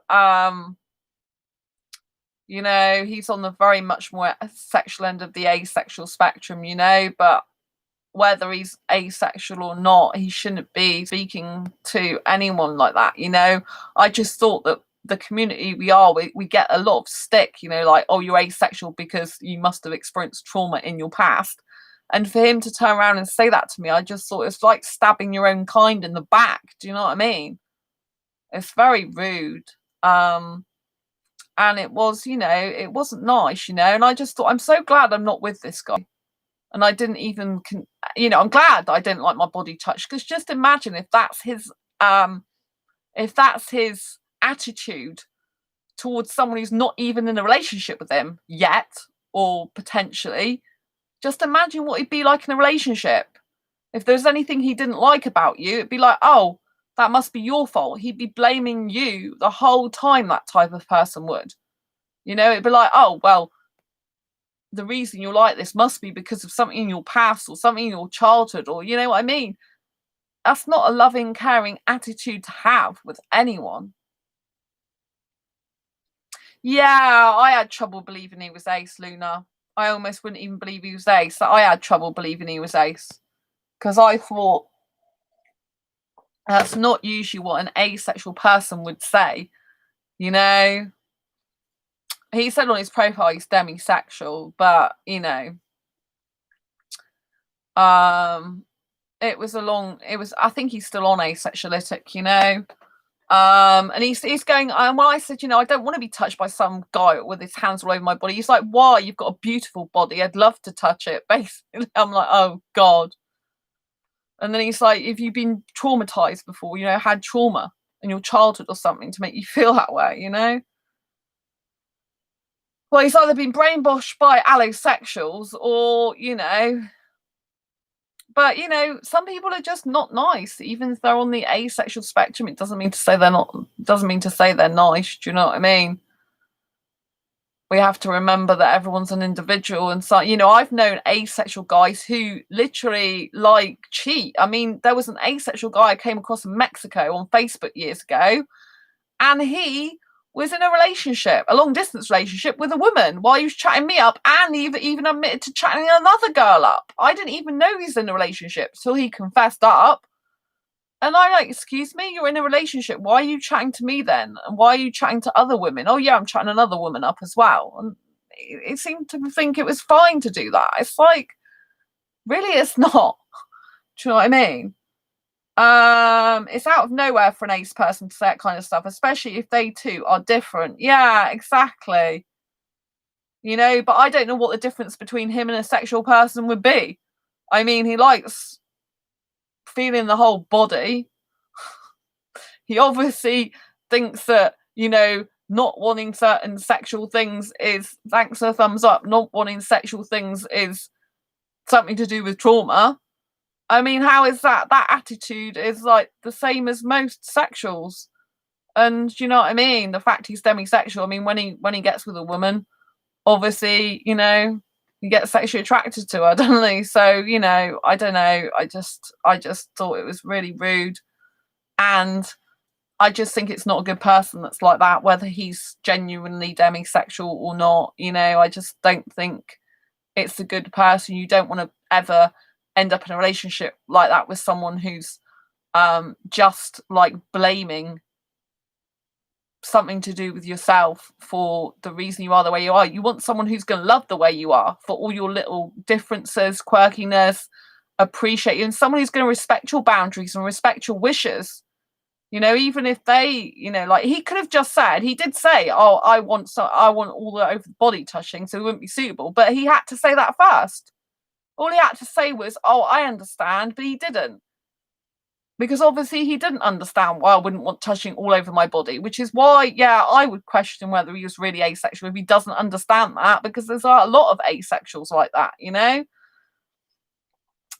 you know, he's on the very much more sexual end of the asexual spectrum, you know, but whether he's asexual or not, he shouldn't be speaking to anyone like that, you know? I just thought that the community we get a lot of stick, you know, like, oh, you're asexual because you must have experienced trauma in your past. And for him to turn around and say that to me, I just thought it's like stabbing your own kind in the back. Do you know what I mean? It's very rude. And it was, you know, it wasn't nice, you know, and I just thought, I'm so glad I'm not with this guy. And I didn't even, you know, I'm glad I didn't like my body touched, because just imagine if that's his attitude towards someone who's not even in a relationship with him yet, or potentially. Just imagine what he'd be like in a relationship. If there's anything he didn't like about you, it'd be like, oh, that must be your fault. He'd be blaming you the whole time, that type of person would. You know, it'd be like, oh, well, the reason you're like this must be because of something in your past or something in your childhood, or, you know what I mean? That's not a loving, caring attitude to have with anyone. Yeah, I had trouble believing he was ace, Luna. I almost wouldn't even believe he was ace. I had trouble believing he was ace, because I thought that's not usually what an asexual person would say, you know? He said on his profile he's demisexual, but, you know, it was I think he's still on asexualitic, you know? And he's going, when I said, you know, I don't want to be touched by some guy with his hands all over my body. He's like, why? You've got a beautiful body. I'd love to touch it. Basically, I'm like, oh God. And then he's like, if you've been traumatized before, you know, had trauma in your childhood or something to make you feel that way, you know? Well, he's either been brainwashed by allosexuals or, you know, but, you know, some people are just not nice, even if they're on the asexual spectrum. It doesn't mean to say they're not, doesn't mean to say they're nice. Do you know what I mean? We have to remember that everyone's an individual. And so, you know, I've known asexual guys who literally like cheat. I mean, there was an asexual guy I came across in Mexico on Facebook years ago, and he was in a relationship, a long distance relationship with a woman, while he was chatting me up, and even admitted to chatting another girl up. I didn't even know he was in a relationship till he confessed up. And I'm like, excuse me, you're in a relationship. Why are you chatting to me then? And why are you chatting to other women? Oh yeah, I'm chatting another woman up as well. And it seemed to think it was fine to do that. It's like, really, it's not. Do you know what I mean? It's out of nowhere for an ace person to say that kind of stuff, especially if they too are different. Yeah, exactly. You know, but I don't know what the difference between him and a sexual person would be. I mean, he likes feeling the whole body. He obviously thinks that, you know, not wanting certain sexual things is, thanks for a thumbs up, not wanting sexual things is something to do with trauma. I mean, how is that? That attitude is like the same as most sexuals. And you know what I mean? The fact he's demisexual, I mean, when he gets with a woman, obviously, you know, he gets sexually attracted to her, doesn't he? So, you know, I don't know. I just thought it was really rude. And I just think it's not a good person that's like that, whether he's genuinely demisexual or not. You know, I just don't think it's a good person. You don't want to ever end up in a relationship like that with someone who's just like blaming something to do with yourself for the reason you are the way you are. You want someone who's going to love the way you are for all your little differences, quirkiness, appreciate you, and someone who's going to respect your boundaries and respect your wishes. You know, even if they, you know, like he could have just said, he did say, oh, I want all the over the body touching, so it wouldn't be suitable. But he had to say that first. All he had to say was, oh, I understand, but he didn't. Because obviously he didn't understand why I wouldn't want touching all over my body, which is why, yeah, I would question whether he was really asexual if he doesn't understand that, because there's a lot of asexuals like that, you know?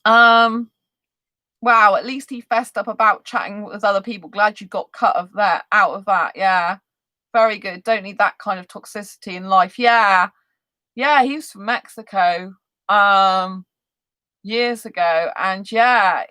Wow, at least he fessed up about chatting with other people. Glad you got out of that. Yeah. Very good. Don't need that kind of toxicity in life. Yeah. Yeah, he's from Mexico. Years ago, and yeah,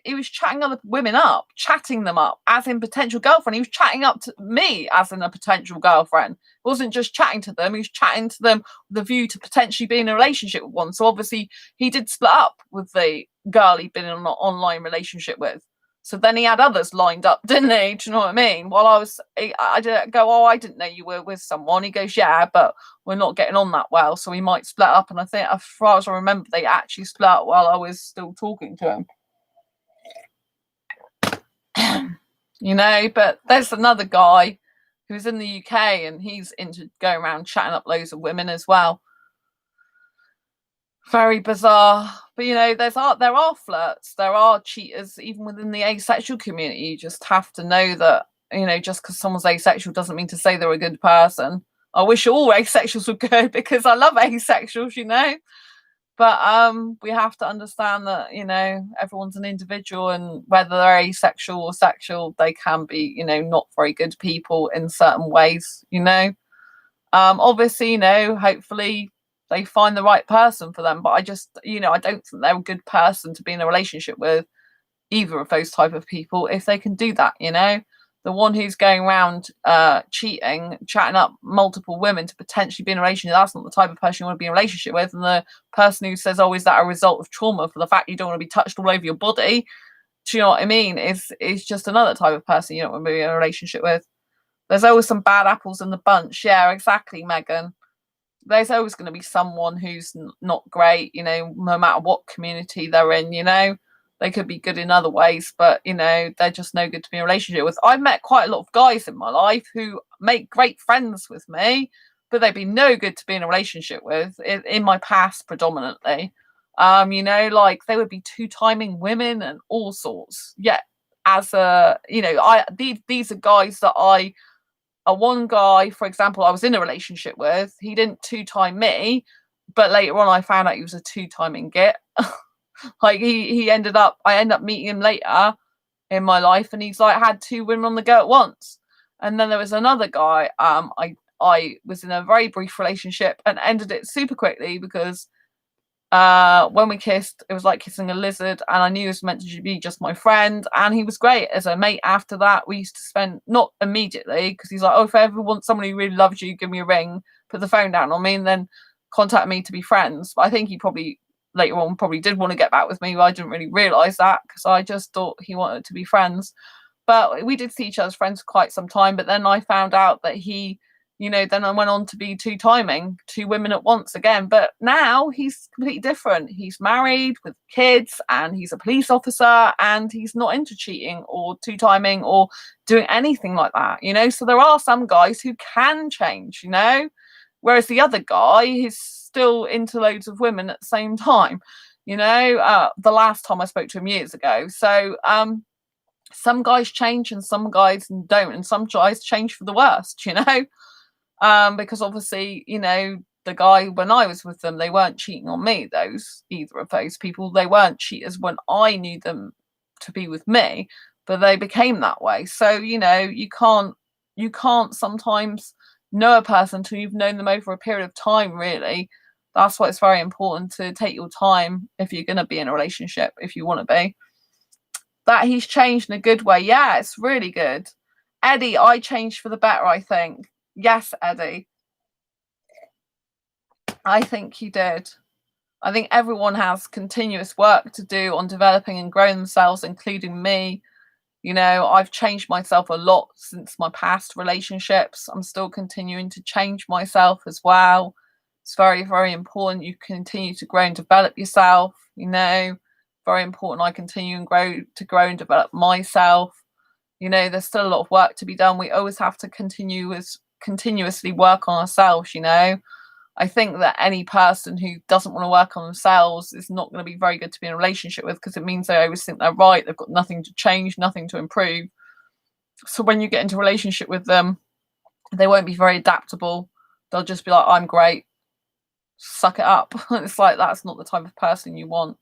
he was chatting other women up, chatting them up as in potential girlfriend. He was chatting up to me as in a potential girlfriend. It wasn't just chatting to them, he was chatting to them with a view to potentially be in a relationship with one. So obviously he did split up with the girl he'd been in an online relationship with. So then he had others lined up, didn't he? Do you know what I mean? While I didn't go, oh, I didn't know you were with someone. He goes, yeah, but we're not getting on that well, so we might split up. And I think, as far as I remember, they actually split up while I was still talking to him. But there's another guy who's in the UK, and he's into going around chatting up loads of women as well. Very bizarre. But there are flirts, there are cheaters, even within the asexual community. You just have to know that, just because someone's asexual doesn't mean to say they're a good person. I wish all asexuals were good, because I love asexuals, but we have to understand that, everyone's an individual, and whether they're asexual or sexual, they can be, not very good people in certain ways. Obviously, hopefully they find the right person for them, but I just, I don't think they're a good person to be in a relationship with, either of those type of people, if they can do that. The one who's going around cheating, chatting up multiple women to potentially be in a relationship, that's not the type of person you want to be in a relationship with. And the person who says, oh, is that a result of trauma for the fact you don't want to be touched all over your body, do you know what I mean, is just another type of person you don't want to be in a relationship with. There's always some bad apples in the bunch. Yeah, exactly, Megan. There's always going to be someone who's not great, no matter what community they're in. They could be good in other ways, but they're just no good to be in a relationship with. I've met quite a lot of guys in my life who make great friends with me, but they'd be no good to be in a relationship with, in my past predominantly. Like they would be two-timing women and all sorts. Yeah, these are guys that one guy, for example, I was in a relationship with, he didn't two-time me, but later on I found out he was a two-timing git. Like I ended up meeting him later in my life, and he's like had two women on the go at once. And then there was another guy, I was in a very brief relationship and ended it super quickly, because when we kissed, it was like kissing a lizard, and I knew he was meant to be just my friend, and he was great as a mate. After that, we used to spend, not immediately, because he's like, oh, if I ever want someone who really loves you, give me a ring, put the phone down on me, and then contact me to be friends. But I think he probably later on probably did want to get back with me, but I didn't really realize that, because I just thought he wanted to be friends. But we did see each other as friends for quite some time. But then I found out that he, then I went on to be two-timing two women at once again. But now he's completely different. He's married with kids, and he's a police officer, and he's not into cheating or two-timing or doing anything like that. So there are some guys who can change, whereas the other guy is still into loads of women at the same time. The last time I spoke to him years ago. So some guys change and some guys don't, and some guys change for the worst, because obviously, the guy, when I was with them, they weren't cheating on me, either of those people. They weren't cheaters when I knew them to be with me, but they became that way. So, you can't sometimes know a person until you've known them over a period of time, really. That's why it's very important to take your time if you're going to be in a relationship, if you want to be. That he's changed in a good way. Yeah, it's really good. Eddie, I changed for the better, I think. Yes, Eddie. I think you did. I think everyone has continuous work to do on developing and growing themselves, including me. I've changed myself a lot since my past relationships. I'm still continuing to change myself as well. It's very, very important you continue to grow and develop yourself. Very important I continue and grow and develop myself. There's still a lot of work to be done. We always have to continuously work on ourselves. I think that any person who doesn't want to work on themselves is not going to be very good to be in a relationship with, because it means they always think they're right. They've got nothing to change, nothing to improve. So when you get into a relationship with them, they won't be very adaptable. They'll just be like, I'm great, suck it up. It's like, that's not the type of person you want.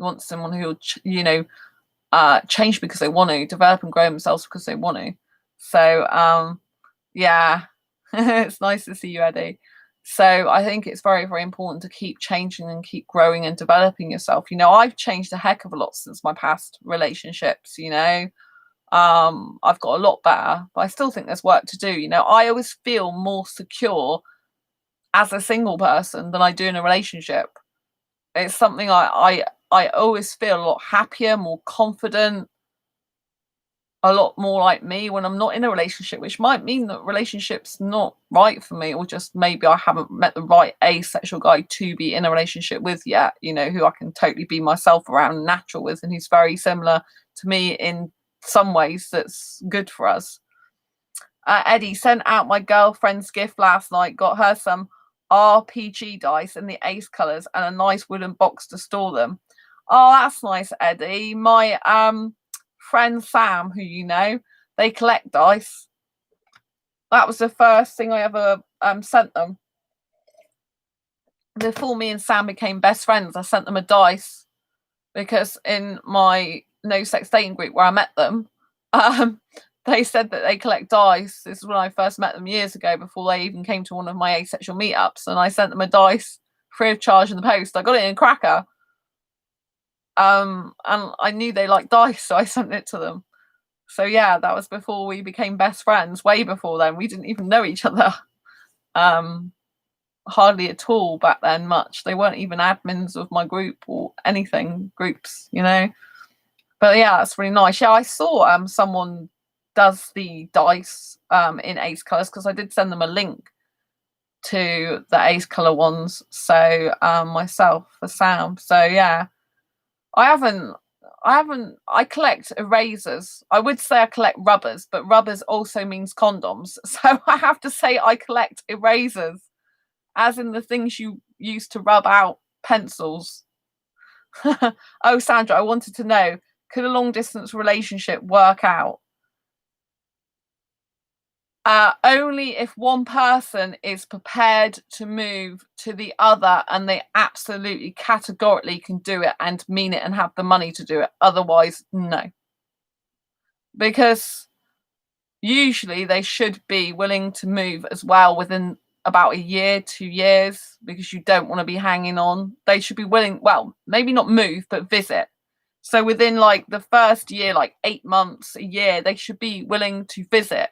You want someone who'll, change because they want to, develop and grow themselves because they want to. So, yeah, it's nice to see you, Eddie. So I think it's very, very important to keep changing and keep growing and developing yourself. I've changed a heck of a lot since my past relationships. I've got a lot better, but I still think there's work to do. I always feel more secure as a single person than I do in a relationship. It's something I always feel a lot happier, more confident, a lot more like me when I'm not in a relationship, which might mean that relationship's not right for me, or just maybe I haven't met the right asexual guy to be in a relationship with yet, who I can totally be myself around, natural with, and who's very similar to me in some ways that's good for us. Eddie, sent out my girlfriend's gift last night, got her some RPG dice in the ace colours and a nice wooden box to store them. Oh, that's nice, Eddie. My friend Sam, who they collect dice. That was the first thing I ever sent them. Before me and Sam became best friends, I sent them a dice because in my no sex dating group where I met them, they said that they collect dice. This is when I first met them years ago, before they even came to one of my asexual meetups, and I sent them a dice free of charge in the post. I got it in a cracker. And I knew they liked dice, so I sent it to them. So yeah, that was before we became best friends. Way before then, we didn't even know each other. Hardly at all back then, much. They weren't even admins of my group or anything, groups, But yeah, that's really nice. Yeah, I saw someone does the dice in ace colours, because I did send them a link to the ace colour ones. So myself for Sam. So yeah. I collect erasers. I would say I collect rubbers, but rubbers also means condoms. So I have to say I collect erasers, as in the things you use to rub out pencils. Oh, Sandra, I wanted to know, could a long distance relationship work out? Only if one person is prepared to move to the other and they absolutely categorically can do it and mean it and have the money to do it. Otherwise, no. Because usually they should be willing to move as well within about a year, 2 years, because you don't want to be hanging on. They should be willing, well, maybe not move, but visit. So within like the first year, like 8 months, a year, they should be willing to visit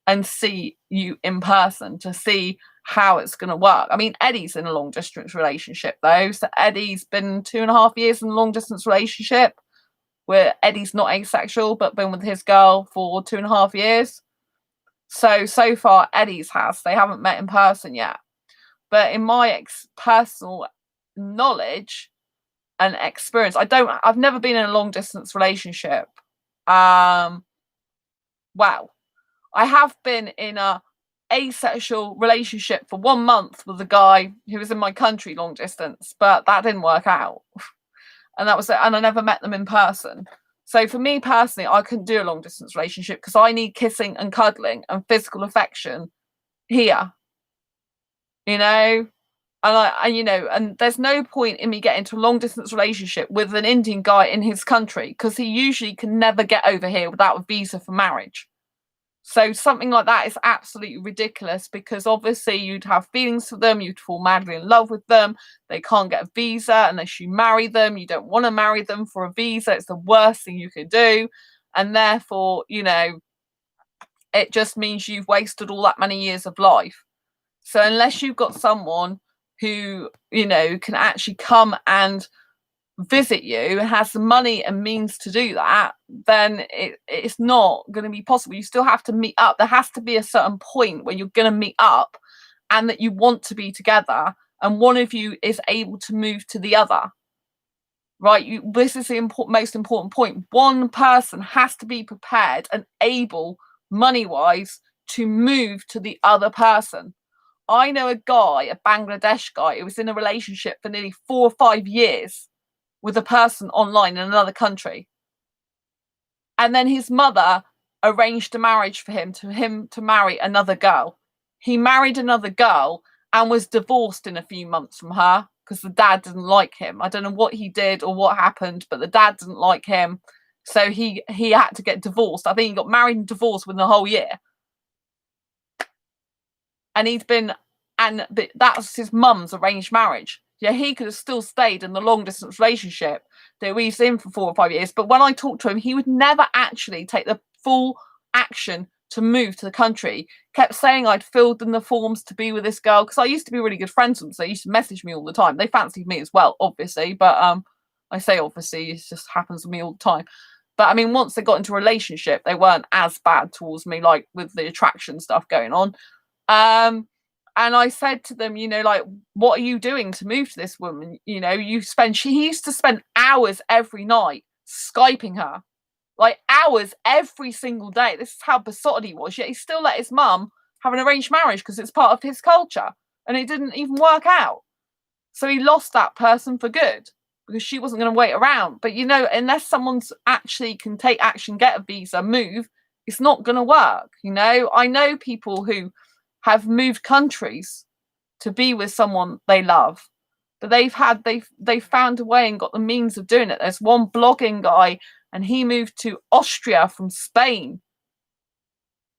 and see you in person to see how it's going to work. I mean, Eddie's in a long distance relationship though. So Eddie's been 2.5 years in a long distance relationship where Eddie's not asexual, but been with his girl for 2.5 years. So far Eddie's has. They haven't met in person yet. But in my personal knowledge and experience, I've never been in a long distance relationship. Wow. I have been in a asexual relationship for 1 month with a guy who was in my country long distance, but that didn't work out. And that was it. And I never met them in person. So for me personally, I couldn't do a long distance relationship because I need kissing and cuddling and physical affection here. And there's no point in me getting to a long distance relationship with an Indian guy in his country, because he usually can never get over here without a visa for marriage. So something like that is absolutely ridiculous, because obviously you'd have feelings for them, you'd fall madly in love with them. They can't get a visa unless you marry them. You don't want to marry them for a visa. It's the worst thing you could do. And therefore, it just means you've wasted all that many years of life. So unless you've got someone who, can actually come and visit you, has the money and means to do that, then it's not going to be possible. You still have to meet up. There has to be a certain point where you're going to meet up and that you want to be together, and one of you is able to move to the other, right? This is the most important point. One person has to be prepared and able, money-wise, to move to the other person. I know a guy, a Bangladesh guy, who was in a relationship for nearly 4 or 5 years with a person online in another country. And then his mother arranged a marriage for him to marry another girl. He married another girl and was divorced in a few months from her because the dad didn't like him. I don't know what he did or what happened, but the dad didn't like him. So he had to get divorced. I think he got married and divorced within the whole year. And that's his mum's arranged marriage. Yeah, he could have still stayed in the long distance relationship that we was in for 4 or 5 years. But when I talked to him, he would never actually take the full action to move to the country. Kept saying I'd filled in the forms to be with this girl, because I used to be really good friends with them, so they used to message me all the time. They fancied me as well, obviously, but I say obviously, it just happens with me all the time. But I mean, once they got into a relationship, they weren't as bad towards me, like with the attraction stuff going on. And I said to them, like, what are you doing to move to this woman? She used to spend hours every night Skyping her, like hours every single day. This is how besotted he was. Yet he still let his mum have an arranged marriage because it's part of his culture, and it didn't even work out. So he lost that person for good because she wasn't going to wait around. But unless someone's actually can take action, get a visa, move, it's not going to work. I know people who have moved countries to be with someone they love, but they've found a way and got the means of doing it. There's one blogging guy, and he moved to Austria from Spain.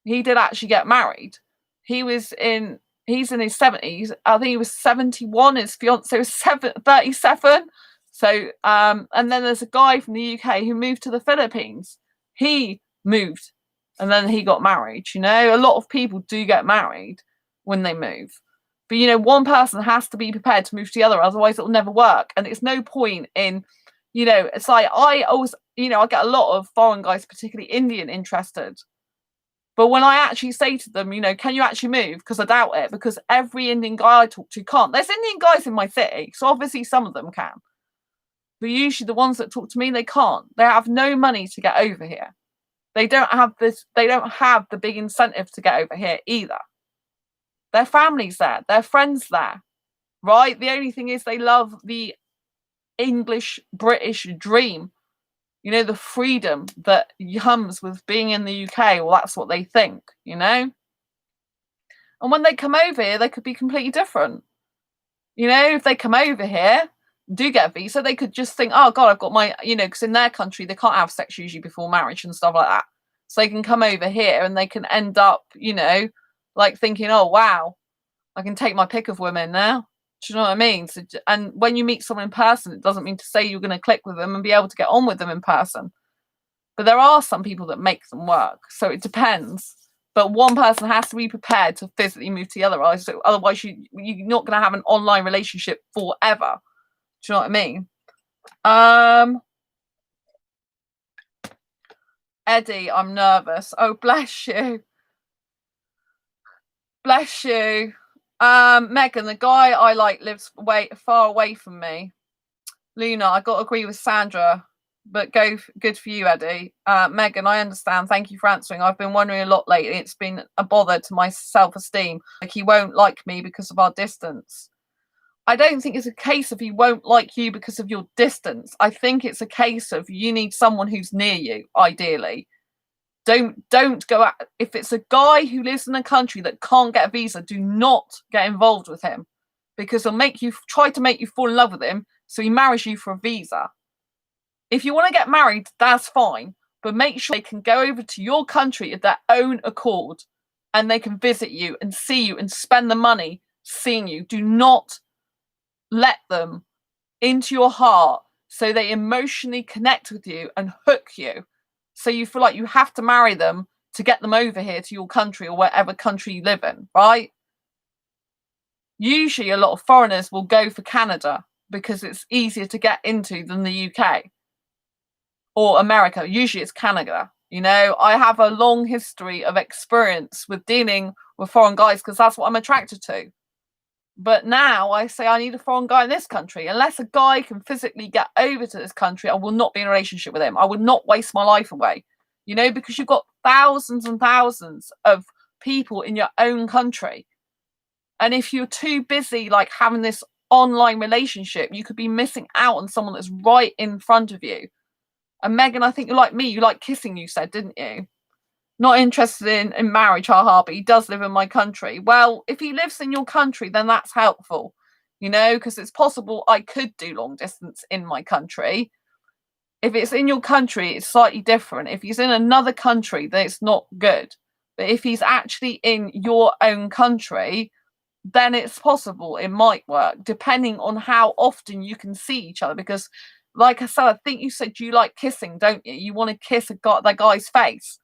He did actually get married. He's in his 70s. I think he was 71. His fiance was 37. So and then there's a guy from the UK who moved to the Philippines. He moved and then he got married. A lot of people do get married when they move. But, one person has to be prepared to move to the other, otherwise it'll never work. And it's no point in, it's like I always, I get a lot of foreign guys, particularly Indian, interested. But when I actually say to them, can you actually move? Because I doubt it, because every Indian guy I talk to can't. There's Indian guys in my city, so obviously some of them can. But usually the ones that talk to me, they can't. They have no money to get over here. They don't have the big incentive to get over here either. Their family's there, their friends there, right? The only thing is they love the English British dream, the freedom that comes with being in the UK. Well, that's what they think, And when they come over here, they could be completely different. If they come over here, do get a visa, they could just think, oh God, I've got my, because in their country, they can't have sex usually before marriage and stuff like that. So they can come over here and they can end up, like thinking, oh, wow, I can take my pick of women now. Do you know what I mean? So, and when you meet someone in person, it doesn't mean to say you're going to click with them and be able to get on with them in person. But there are some people that make them work. So it depends. But one person has to be prepared to physically move to the other. So otherwise, you're not going to have an online relationship forever. Do you know what I mean? Eddie, I'm nervous. Oh, bless you. Bless you. Megan, the guy I like lives far away from me. Luna, I got to agree with Sandra, but good for you, Eddie. Megan, I understand. Thank you for answering. I've been wondering a lot lately. It's been a bother to my self-esteem. Like, he won't like me because of our distance. I don't think it's a case of he won't like you because of your distance. I think it's a case of you need someone who's near you, ideally. Don't go out. If it's a guy who lives in a country that can't get a visa, do not get involved with him, because he'll try to make you fall in love with him, so he marries you for a visa. If you want to get married, that's fine, but make sure they can go over to your country at their own accord and they can visit you and see you and spend the money seeing you. Do not let them into your heart so they emotionally connect with you and hook you, so you feel like you have to marry them to get them over here to your country or whatever country you live in, right? Usually a lot of foreigners will go for Canada because it's easier to get into than the UK or America. Usually it's Canada. I have a long history of experience with dealing with foreign guys because that's what I'm attracted to. But now I say I need a foreign guy in this country. Unless a guy can physically get over to this country, I will not be in a relationship with him. I would not waste my life away, because you've got thousands and thousands of people in your own country. And if you're too busy, like having this online relationship, you could be missing out on someone that's right in front of you. And Megan, I think you're like me. You like kissing, you said, didn't you? Not interested in marriage, haha, but he does live in my country. Well, if he lives in your country, then that's helpful. you know, because it's possible I could do long distance in my country. If it's in your country, it's slightly different. If he's in another country, then it's not good. But if he's actually in your own country, then it's possible it might work, depending on how often you can see each other. Because, like I said, I think you said you like kissing, don't you? You want to kiss that guy's face.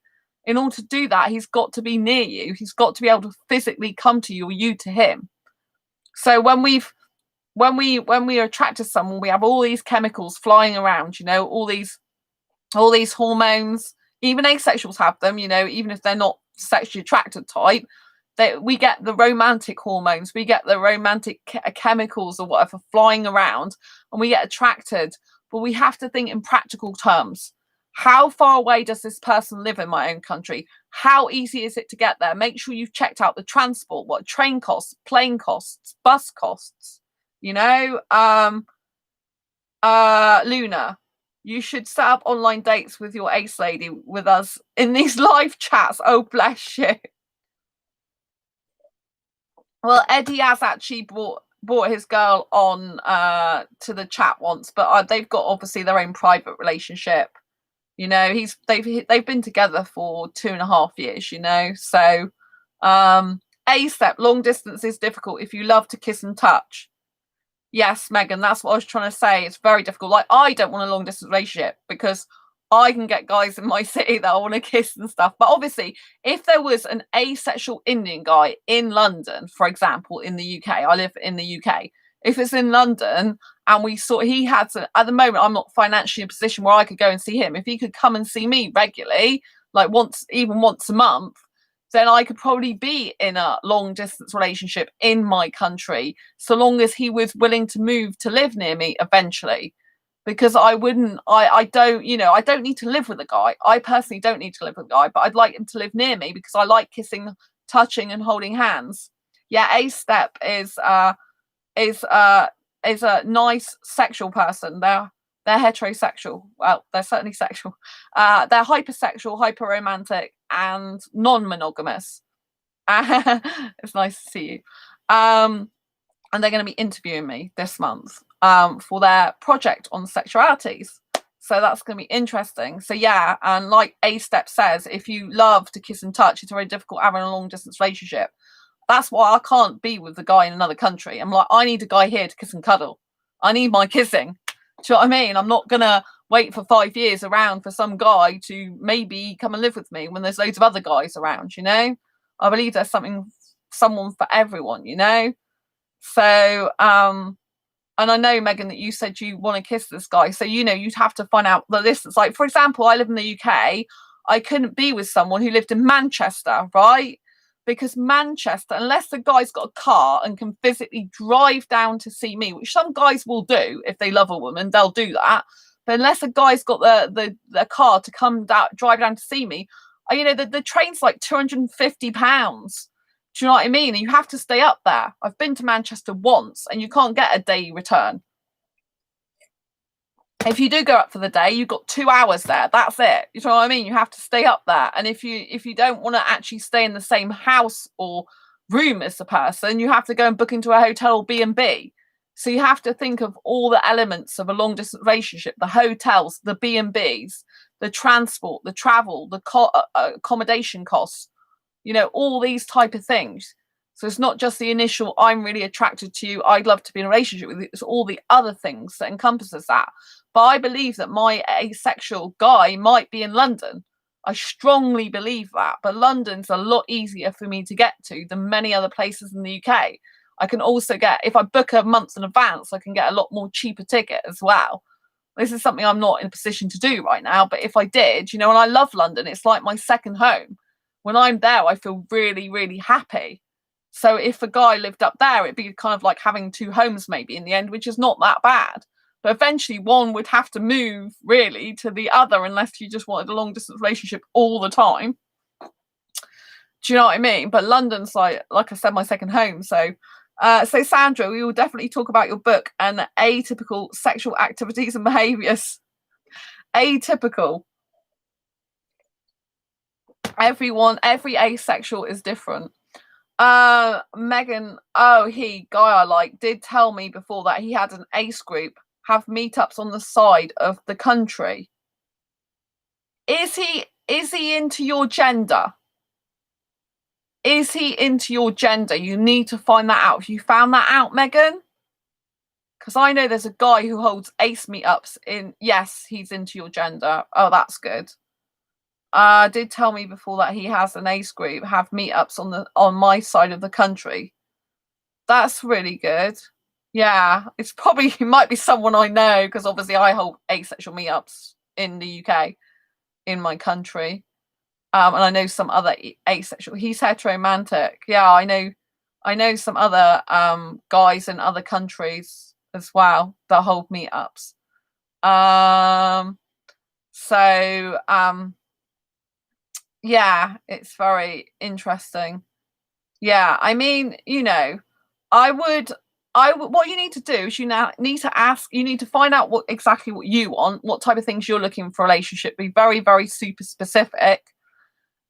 In order to do that, he's got to be near you. He's got to be able to physically come to you, or you to him. So when we are attracted to someone, we have all these chemicals flying around, you know, all these hormones. Even asexuals have them, you know, even if they're not sexually attracted type. We get the romantic hormones, we get the romantic chemicals or whatever flying around, and we get attracted. But we have to think in practical terms. How far away does this person live in my own country? How easy is it to get there? Make sure you've checked out the transport, what train costs, plane costs, bus costs. You know, Luna, you should set up online dates with your ace lady with us in these live chats. Oh, bless you. Well, Eddie has actually brought his girl on to the chat once, but they've got obviously their own private relationship. You know, they've been together for 2.5 years. You know, so a step long distance is difficult if you love to kiss and touch. Yes, Megan, that's what I was trying to say. It's very difficult. Like, I don't want a long distance relationship because I can get guys in my city that I want to kiss and stuff. But obviously, if there was an asexual Indian guy in London, for example, in the UK, I live in the UK. If it's in London and he had to, at the moment, I'm not financially in a position where I could go and see him. If he could come and see me regularly, like even once a month, then I could probably be in a long distance relationship in my country, so long as he was willing to move to live near me eventually. Because I don't need to live with a guy. I personally don't need to live with a guy, but I'd like him to live near me because I like kissing, touching, and holding hands. Yeah, A step is a nice sexual person. They're heterosexual. Well, they're certainly sexual. They're hypersexual, hyperromantic, and non-monogamous. It's nice to see you. And they're going to be interviewing me this month for their project on sexualities. So that's going to be interesting. So yeah, and like A Step says, if you love to kiss and touch, it's very difficult having a long distance relationship. That's why I can't be with the guy in another country. I'm like, I need a guy here to kiss and cuddle. I need my kissing. Do you know what I mean? I'm not going to wait for 5 years around for some guy to maybe come and live with me when there's loads of other guys around, you know? I believe there's someone for everyone, you know? So, and I know, Megan, that you said you want to kiss this guy. So, you know, you'd have to find out the distance. Like, for example, I live in the UK. I couldn't be with someone who lived in Manchester, right? Because Manchester, unless the guy's got a car and can physically drive down to see me, which some guys will do if they love a woman, they'll do that. But unless a guy's got the car to drive down to see me, you know, the train's like £250. Do you know what I mean? And you have to stay up there. I've been to Manchester once and you can't get a day return. If you do go up for the day, you've got 2 hours there. That's it. You know what I mean? You have to stay up there. And if you don't want to actually stay in the same house or room as the person, you have to go and book into a hotel or B&B. So you have to think of all the elements of a long distance relationship: the hotels, the B&Bs, the transport, the travel, the accommodation costs, you know, all these type of things. So it's not just the initial, I'm really attracted to you, I'd love to be in a relationship with you. It's all the other things that encompasses that. But I believe that my asexual guy might be in London. I strongly believe that. But London's a lot easier for me to get to than many other places in the UK. I can also get, if I book a month in advance, I can get a lot more cheaper ticket as well. This is something I'm not in a position to do right now. But if I did, you know, and I love London, it's like my second home. When I'm there, I feel really, really happy. So if a guy lived up there, it'd be kind of like having two homes maybe in the end, which is not that bad. But eventually one would have to move really to the other unless you just wanted a long distance relationship all the time. Do you know what I mean? But London's like I said, my second home. So Sandra, we will definitely talk about your book and atypical sexual activities and behaviours. Atypical. Every asexual is different. Megan, oh, guy I like, did tell me before that he had an ace group have meetups on the side of the country. Is he into your gender? Is he into your gender? You need to find that out. Have you found that out, Megan? Because I know there's a guy who holds ace meetups in. Yes, he's into your gender. Oh, that's good. Did tell me before that he has an ace group have meetups on my side of the country. That's really good. Yeah, it might be someone I know, because obviously I hold asexual meetups in the UK, in my country. And I know some other asexual. He's heteromantic. Yeah, I know some other guys in other countries as well that hold meetups. So yeah, it's very interesting. Yeah, I mean, what you need to do is need to ask, you need to find out exactly what you want, what type of things you're looking for a relationship, be very, very super specific.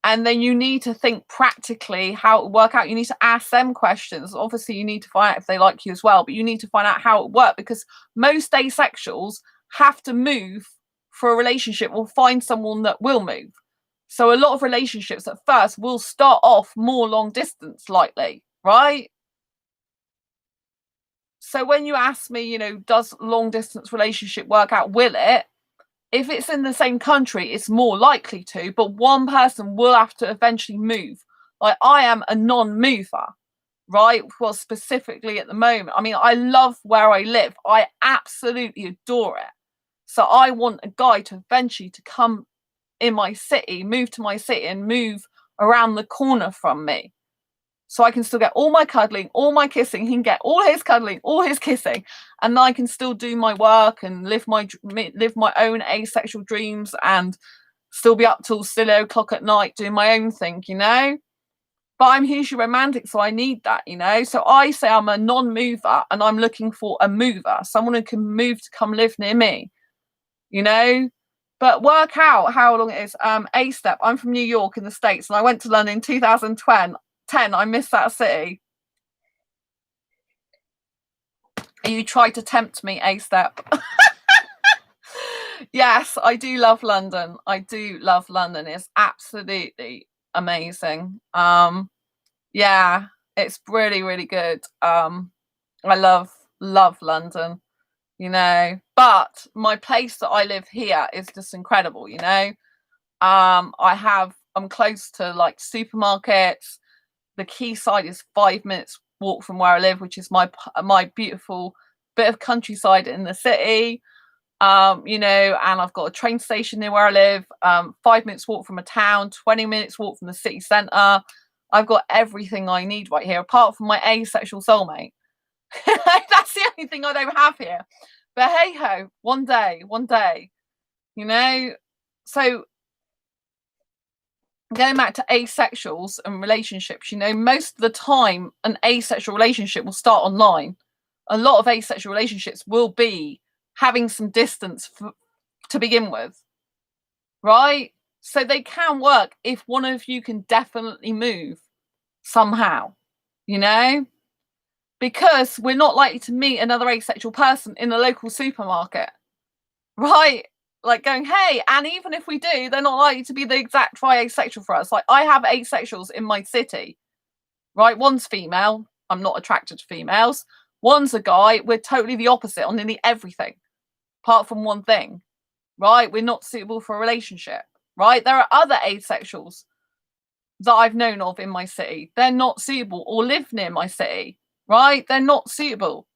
And then you need to think practically how it will work out. You need to ask them questions. Obviously, you need to find out if they like you as well, but you need to find out how it works, because most asexuals have to move for a relationship or find someone that will move. So a lot of relationships at first will start off more long distance, likely, right? So when you ask me, does long distance relationship work out? Will it? If it's in the same country, it's more likely to, but one person will have to eventually move. Like, I am a non-mover, right? Well, specifically at the moment. I mean, I love where I live. I absolutely adore it. So I want a guy to eventually to come in my city, move to my city and move around the corner from me. So I can still get all my cuddling, all my kissing. He can get all his cuddling, all his kissing, and I can still do my work and live my own asexual dreams and still be up till still 8 o'clock at night doing my own thing, But I'm hugely romantic, so I need that, So I say I'm a non-mover and I'm looking for a mover, someone who can move to come live near me, But work out how long it is. A step. I'm from New York in the States, and I went to London in 2010. I miss that city. You tried to tempt me, A step. Yes, I do love London. I do love London. It's absolutely amazing. Yeah, it's really, really good. I love London, But my place that I live here is just incredible, I'm close to like supermarkets. The quayside is 5 minutes walk from where I live, which is my beautiful bit of countryside in the city. And I've got a train station near where I live, 5 minutes walk from a town, 20 minutes walk from the city centre. I've got everything I need right here, apart from my asexual soulmate. That's the only thing I don't have here. But hey ho, one day, So going back to asexuals and relationships, most of the time an asexual relationship will start online. A lot of asexual relationships will be having some distance to begin with, right? So they can work if one of you can definitely move somehow, because we're not likely to meet another asexual person in a local supermarket, right? Like going, hey, and even if we do, they're not likely to be the exact asexual for us. Like, I have asexuals in my city, right? One's female. I'm not attracted to females. One's a guy. We're totally the opposite on nearly everything, apart from one thing, right? We're not suitable for a relationship, right? There are other asexuals that I've known of in my city. They're not suitable or live near my city, right? They're not suitable.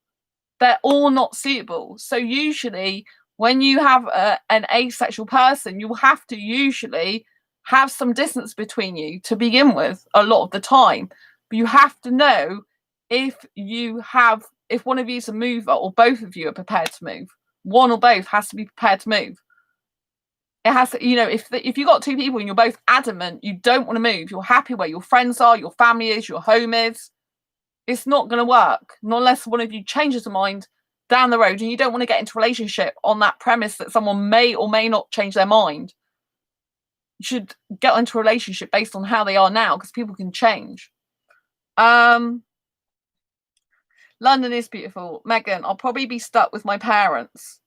They're all not suitable. So usually when you have an asexual person, you have to usually have some distance between you to begin with a lot of the time. But you have to know if one of you is a mover or both of you are prepared to move. One or both has to be prepared to move. It has to, if you've got two people and you're both adamant you don't want to move, you're happy where your friends are, your family is, your home is, it's not going to work, not unless one of you changes their mind down the road, and you don't want to get into a relationship on that premise that someone may or may not change their mind. You should get into a relationship based on how they are now, because people can change. London is beautiful. Megan, I'll probably be stuck with my parents.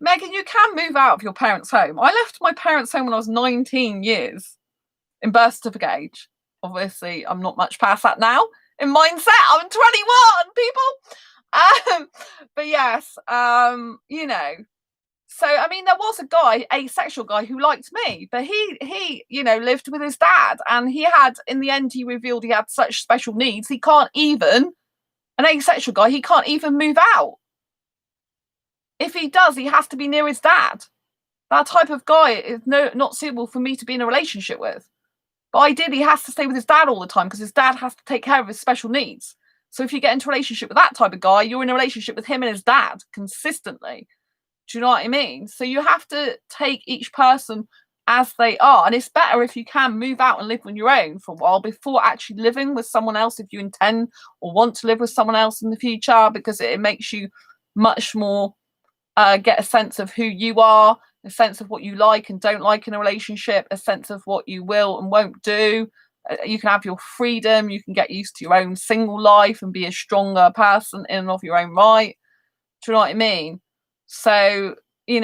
Megan, you can move out of your parents' home. I left my parents' home when I was 19 years in birth certificate age. Obviously, I'm not much past that now. In mindset, I'm 21, people. But yes, you know. So I mean, there was a guy, asexual guy, who liked me, but he, lived with his dad, and he had, in the end, he revealed he had such special needs. He can't even, an asexual guy, he can't even move out. If he does, he has to be near his dad. That type of guy is not suitable for me to be in a relationship with. But ideally, he has to stay with his dad all the time because his dad has to take care of his special needs. So if you get into a relationship with that type of guy, you're in a relationship with him and his dad consistently. Do you know what I mean? So you have to take each person as they are. And it's better if you can move out and live on your own for a while before actually living with someone else, if you intend or want to live with someone else in the future, because it makes you much more get a sense of who you are, a sense of what you like and don't like in a relationship, a sense of what you will and won't do. You can have your freedom, you can get used to your own single life and be a stronger person in and of your own right. Do you know what I mean? So, you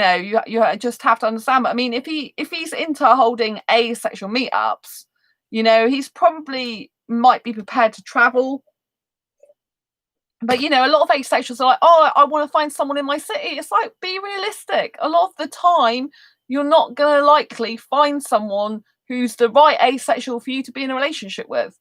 just have to understand. But I mean, if he's into holding asexual meetups, he's probably might be prepared to travel. But a lot of asexuals are like, oh, I want to find someone in my city. It's like, be realistic. A lot of the time, you're not going to likely find someone who's the right asexual for you to be in a relationship with.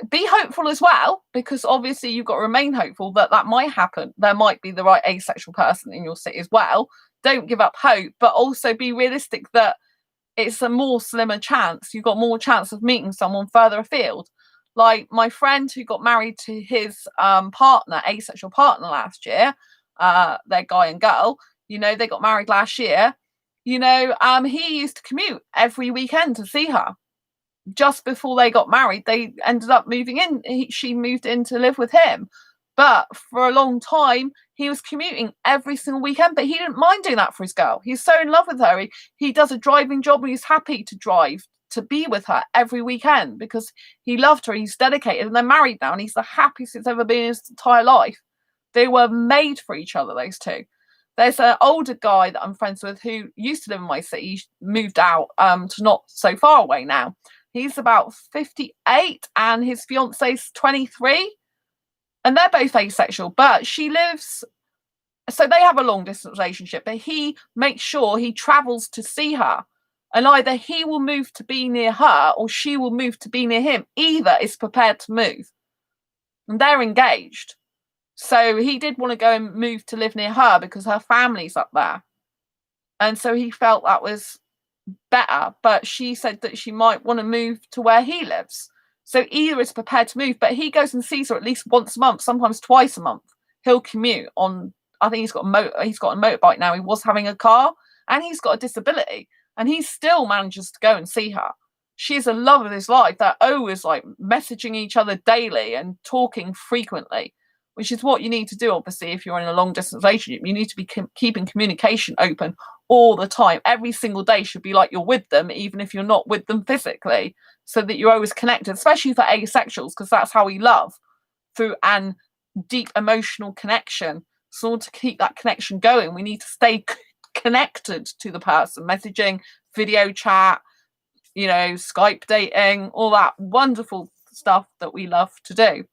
Be hopeful as well, because obviously you've got to remain hopeful that might happen. There might be the right asexual person in your city as well. Don't give up hope, but also be realistic that it's a more slimmer chance. You've got more chance of meeting someone further afield. Like my friend who got married to his partner, asexual partner last year, their guy and girl, they got married last year. He used to commute every weekend to see her. Just before they got married, they ended up moving in. She moved in to live with him. But for a long time, he was commuting every single weekend, but he didn't mind doing that for his girl. He's so in love with her. He does a driving job and he's happy to drive to be with her every weekend because he loved her. He's dedicated and they're married now and he's the happiest he's ever been in his entire life. They were made for each other, those two. There's an older guy that I'm friends with who used to live in my city. He moved out to not so far away now. He's about 58 and his fiance's 23. And they're both asexual, but she lives, so they have a long distance relationship, but he makes sure he travels to see her. And either he will move to be near her or she will move to be near him. Either is prepared to move. And they're engaged. So he did want to go and move to live near her because her family's up there. And so he felt that was better, but she said that she might want to move to where he lives. So either is prepared to move, but he goes and sees her at least once a month, sometimes twice a month. He'll commute on, I think he's got a motorbike now. He was having a car and he's got a disability and he still manages to go and see her. She's a love of his life. They're always like messaging each other daily and talking frequently, which is what you need to do, obviously, if you're in a long distance relationship. You need to be keeping communication open all the time. Every single day should be like you're with them, even if you're not with them physically, so that you're always connected, especially for asexuals, because that's how we love, through an deep emotional connection. So in order to keep that connection going, we need to stay connected to the person, messaging, video chat, Skype dating, all that wonderful stuff that we love to do,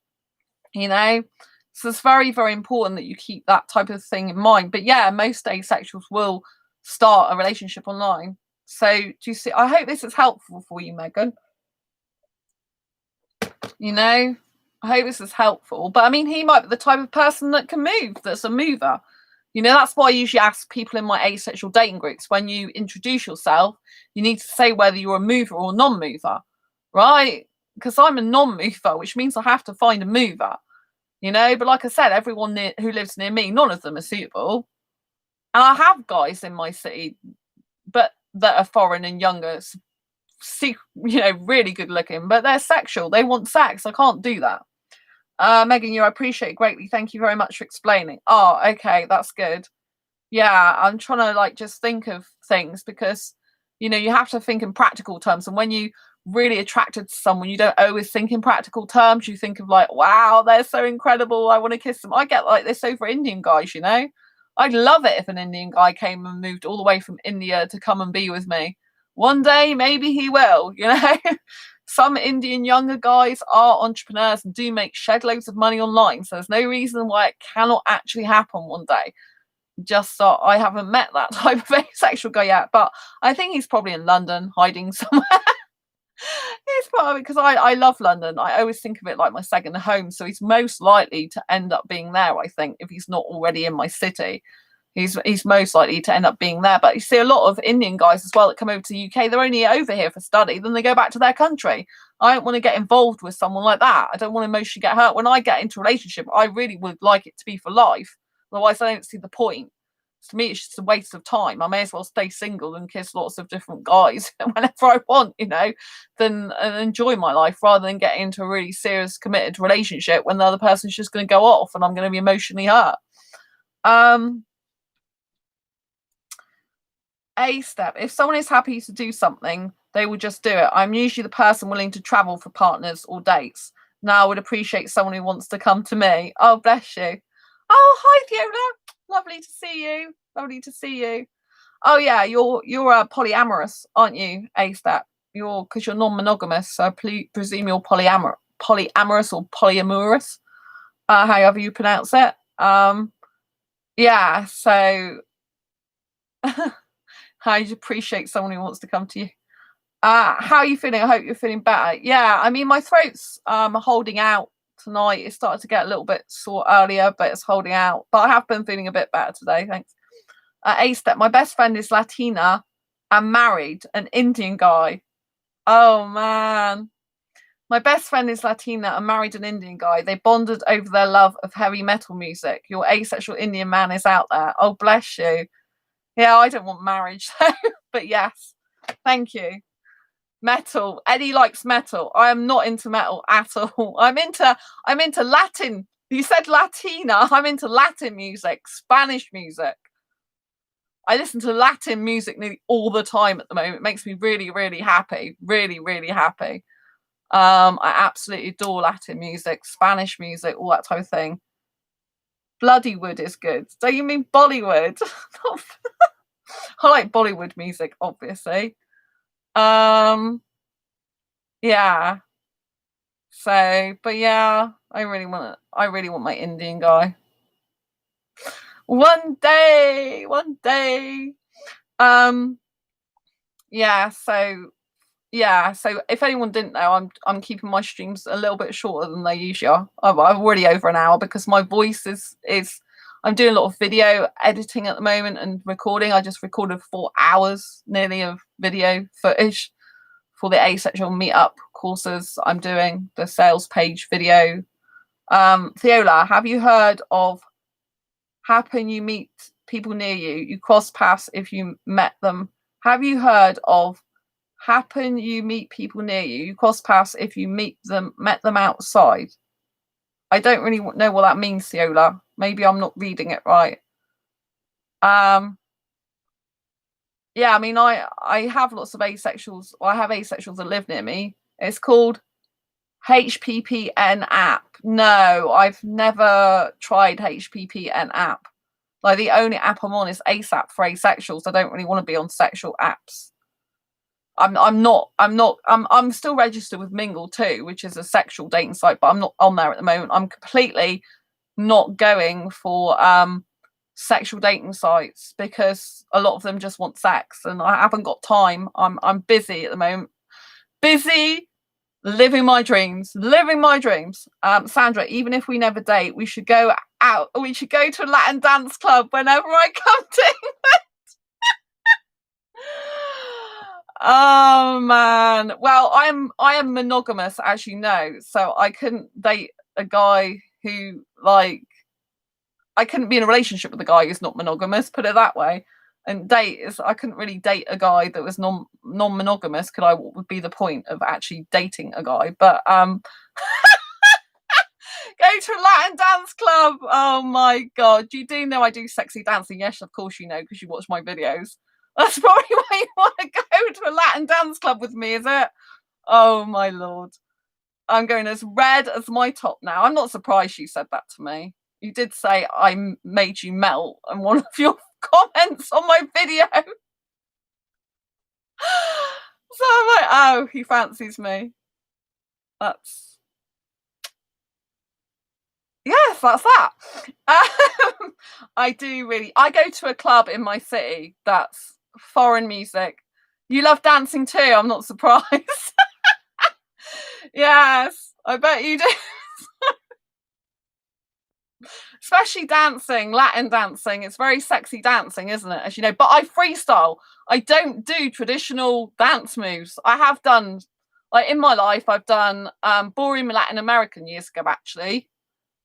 So it's very, very important that you keep that type of thing in mind. But yeah, most asexuals will start a relationship online. So do you see? I hope this is helpful for you, Megan. I hope this is helpful. But I mean, he might be the type of person that can move, that's a mover. That's why I usually ask people in my asexual dating groups, when you introduce yourself, you need to say whether you're a mover or non-mover, right? Because I'm a non-mover, which means I have to find a mover. But like I said, everyone who lives near me, none of them are suitable. And I have guys in my city, but that are foreign and younger, really good looking, but they're sexual. They want sex. I can't do that. Megan, I appreciate it greatly. Thank you very much for explaining. Oh, okay, that's good. Yeah, I'm trying to just think of things because, you have to think in practical terms. And when you really attracted to someone, you don't always think in practical terms. You think of like, wow, they're so incredible, I want to kiss them. I get like this over Indian guys, you know. I'd love it if an Indian guy came and moved all the way from India to come and be with me. One day, maybe he will, you know. Some Indian younger guys are entrepreneurs and do make shed loads of money online. So there's no reason why it cannot actually happen one day. Just so I haven't met that type of asexual guy yet, but I think he's probably in London hiding somewhere. It's probably because I love London. I always think of it like my second home. So he's most likely to end up being there, I think, if he's not already in my city. He's most likely to end up being there. But you see a lot of Indian guys as well that come over to the UK. They're only over here for study, then they go back to their country. I don't want to get involved with someone like that. I don't want to emotionally get hurt. When I get into a relationship, I really would like it to be for life. Otherwise, I don't see the point. To me, it's just a waste of time. I may as well stay single and kiss lots of different guys whenever I want, you know, than enjoy my life rather than get into a really serious, committed relationship when the other person's just going to go off and I'm going to be emotionally hurt. A step. If someone is happy to do something, they will just do it. I'm usually the person willing to travel for partners or dates. Now I would appreciate someone who wants to come to me. Oh, bless you. Oh, hi, Fiona. Lovely to see you. Lovely to see you. Oh, yeah, you're polyamorous, aren't you, A step? Because you're non-monogamous, so I presume you're polyamorous or polyamorous, however you pronounce it. Yeah, so I'd appreciate someone who wants to come to you. How are you feeling? I hope you're feeling better. Yeah, I mean, my throat's holding out tonight. It started to get a little bit sore earlier, but it's holding out. But I have been feeling a bit better today, thanks. A step. My best friend is Latina and married an Indian guy. Oh man. My best friend is Latina and married an Indian guy. They bonded over their love of heavy metal music. Your asexual Indian man is out there. Oh, bless you. Yeah, I don't want marriage, but yes, thank you. Metal. Eddie likes metal. I am not into metal at all. I'm into Latin. You said Latina. I'm into Latin music, Spanish music. I listen to Latin music nearly all the time at the moment. It makes me really, really happy. Really, really happy. I absolutely adore Latin music, Spanish music, all that type of thing. Bloodywood is good. Do you mean Bollywood? I like Bollywood music, obviously. Yeah. So, but yeah, I really want my Indian guy. One day. Yeah, so if anyone didn't know, I'm keeping my streams a little bit shorter than they usually are. I'm already over an hour because my voice is I'm doing a lot of video editing at the moment and recording. I just recorded 4 hours nearly of video footage for the asexual meetup courses I'm doing, the sales page video. Theola, have you heard of happen you meet people near you? You cross paths if you met them. Have you heard of happen you meet people near you? You cross paths if you met them outside. I don't really know what that means, Theola. Maybe I'm not reading it right. Yeah, I mean, I have lots of asexuals. I have asexuals that live near me. It's called HPPN app. No, I've never tried HPPN app. Like the only app I'm on is ASAP for asexuals. I don't really want to be on sexual apps. I'm still registered with Mingle too, which is a sexual dating site, but I'm not on there at the moment. I'm completely not going for sexual dating sites because a lot of them just want sex and I haven't got time. I'm busy at the moment. Busy living my dreams. Sandra, even if we never date, we should go out. We should go to a Latin dance club whenever I come to England. Oh man. Well, I am monogamous, as you know, so I couldn't date a guy who I couldn't be in a relationship with a guy who's not monogamous, put it that way. And I couldn't really date a guy that was non-monogamous. What would be the point of actually dating a guy? But go to a Latin dance club. Oh my god. You do know I do sexy dancing. Yes, of course you know, because you watch my videos. That's probably why you want to go to a Latin dance club with me, is it? Oh my lord. I'm going as red as my top now. I'm not surprised you said that to me. You did say made you melt in one of your comments on my video. So I'm like, oh, he fancies me. That's yes, that's that. I do really. I go to a club in my city that's foreign music. You love dancing too. I'm not surprised. Yes, I bet you do. Especially dancing, Latin dancing. It's very sexy dancing, isn't it? As you know, but I freestyle. I don't do traditional dance moves. I have done, like in my life, I've done ballroom Latin American years ago, actually,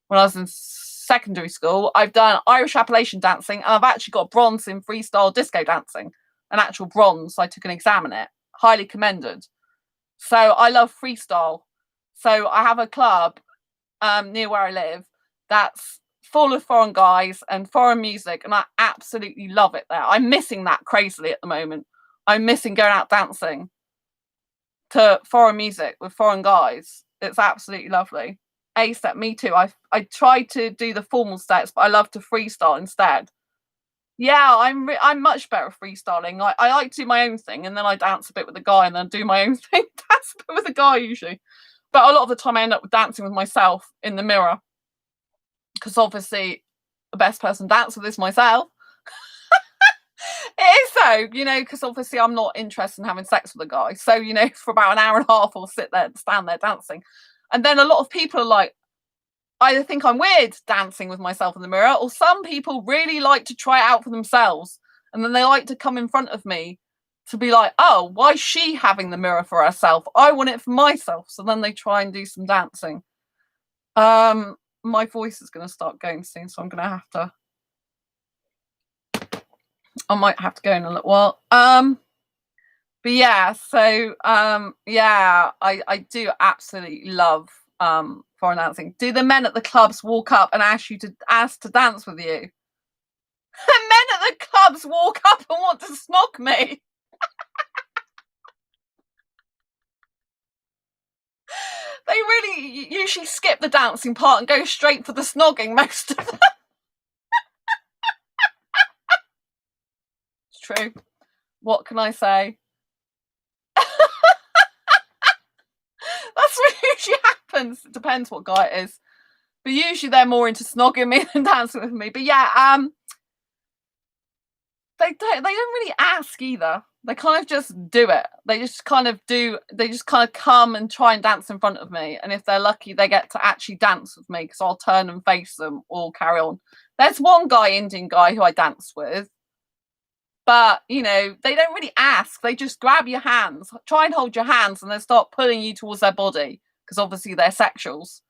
when I was in secondary school. I've done Irish Appalachian dancing, and I've actually got bronze in freestyle disco dancing, an actual bronze. I took an exam in it, highly commended. So I love freestyle. So I have a club near where I live that's full of foreign guys and foreign music, and I absolutely love it there. I'm missing that crazily at the moment. I'm missing going out dancing to foreign music with foreign guys. It's absolutely lovely. A step, me too. I tried to do the formal steps, but I love to freestyle instead. Yeah, I'm much better at freestyling. I like to do my own thing, and then I dance a bit with the guy, and then do my own thing, dance a bit with the guy usually. But a lot of the time, I end up dancing with myself in the mirror, because obviously the best person to dance with is myself. It is so, because obviously I'm not interested in having sex with a guy. So, for about an hour and a half, I'll sit there and stand there dancing. And then a lot of people are like, either think I'm weird dancing with myself in the mirror, or some people really like to try it out for themselves. And then they like to come in front of me to be like, oh, why is she having the mirror for herself? I want it for myself. So then they try and do some dancing. My voice is going to start going soon, so I'm going to have to. I might have to go in a little while. But yeah, so yeah, I do absolutely love foreign dancing. Do the men at the clubs walk up and ask to dance with you? Men at the clubs walk up and want to snog me. They really usually skip the dancing part and go straight for the snogging, most of them. It's true. What can I say? That's what usually happens. It depends what guy it is. But usually they're more into snogging me than dancing with me. But yeah, they don't really ask either. They kind of just do it. They just kind of come and try and dance in front of me. And if they're lucky, they get to actually dance with me, because I'll turn and face them or carry on. There's one guy, Indian guy, who I dance with. But, they don't really ask. They just grab your hands, try and hold your hands, and then start pulling you towards their body, because obviously they're sexuals.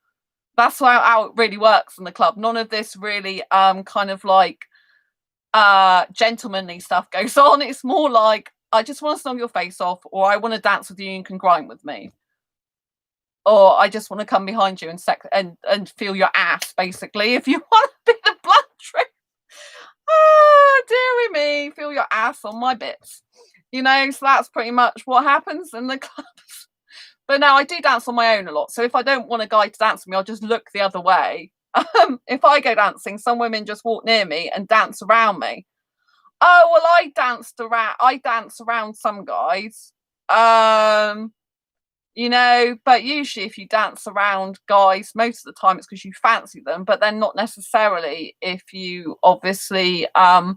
That's how it really works in the club. None of this really kind of like gentlemanly stuff goes on. It's more like, I just want to snog your face off, or I want to dance with you and you can grind with me. Or I just want to come behind you and feel your ass, basically, if you want to be the blunt truth. Ah, dearie me, feel your ass on my bits. So that's pretty much what happens in the clubs. But now I do dance on my own a lot. So if I don't want a guy to dance with me, I'll just look the other way. If I go dancing, some women just walk near me and dance around me. Oh, well, I dance around some guys. But usually if you dance around guys, most of the time it's because you fancy them, but then not necessarily if you obviously are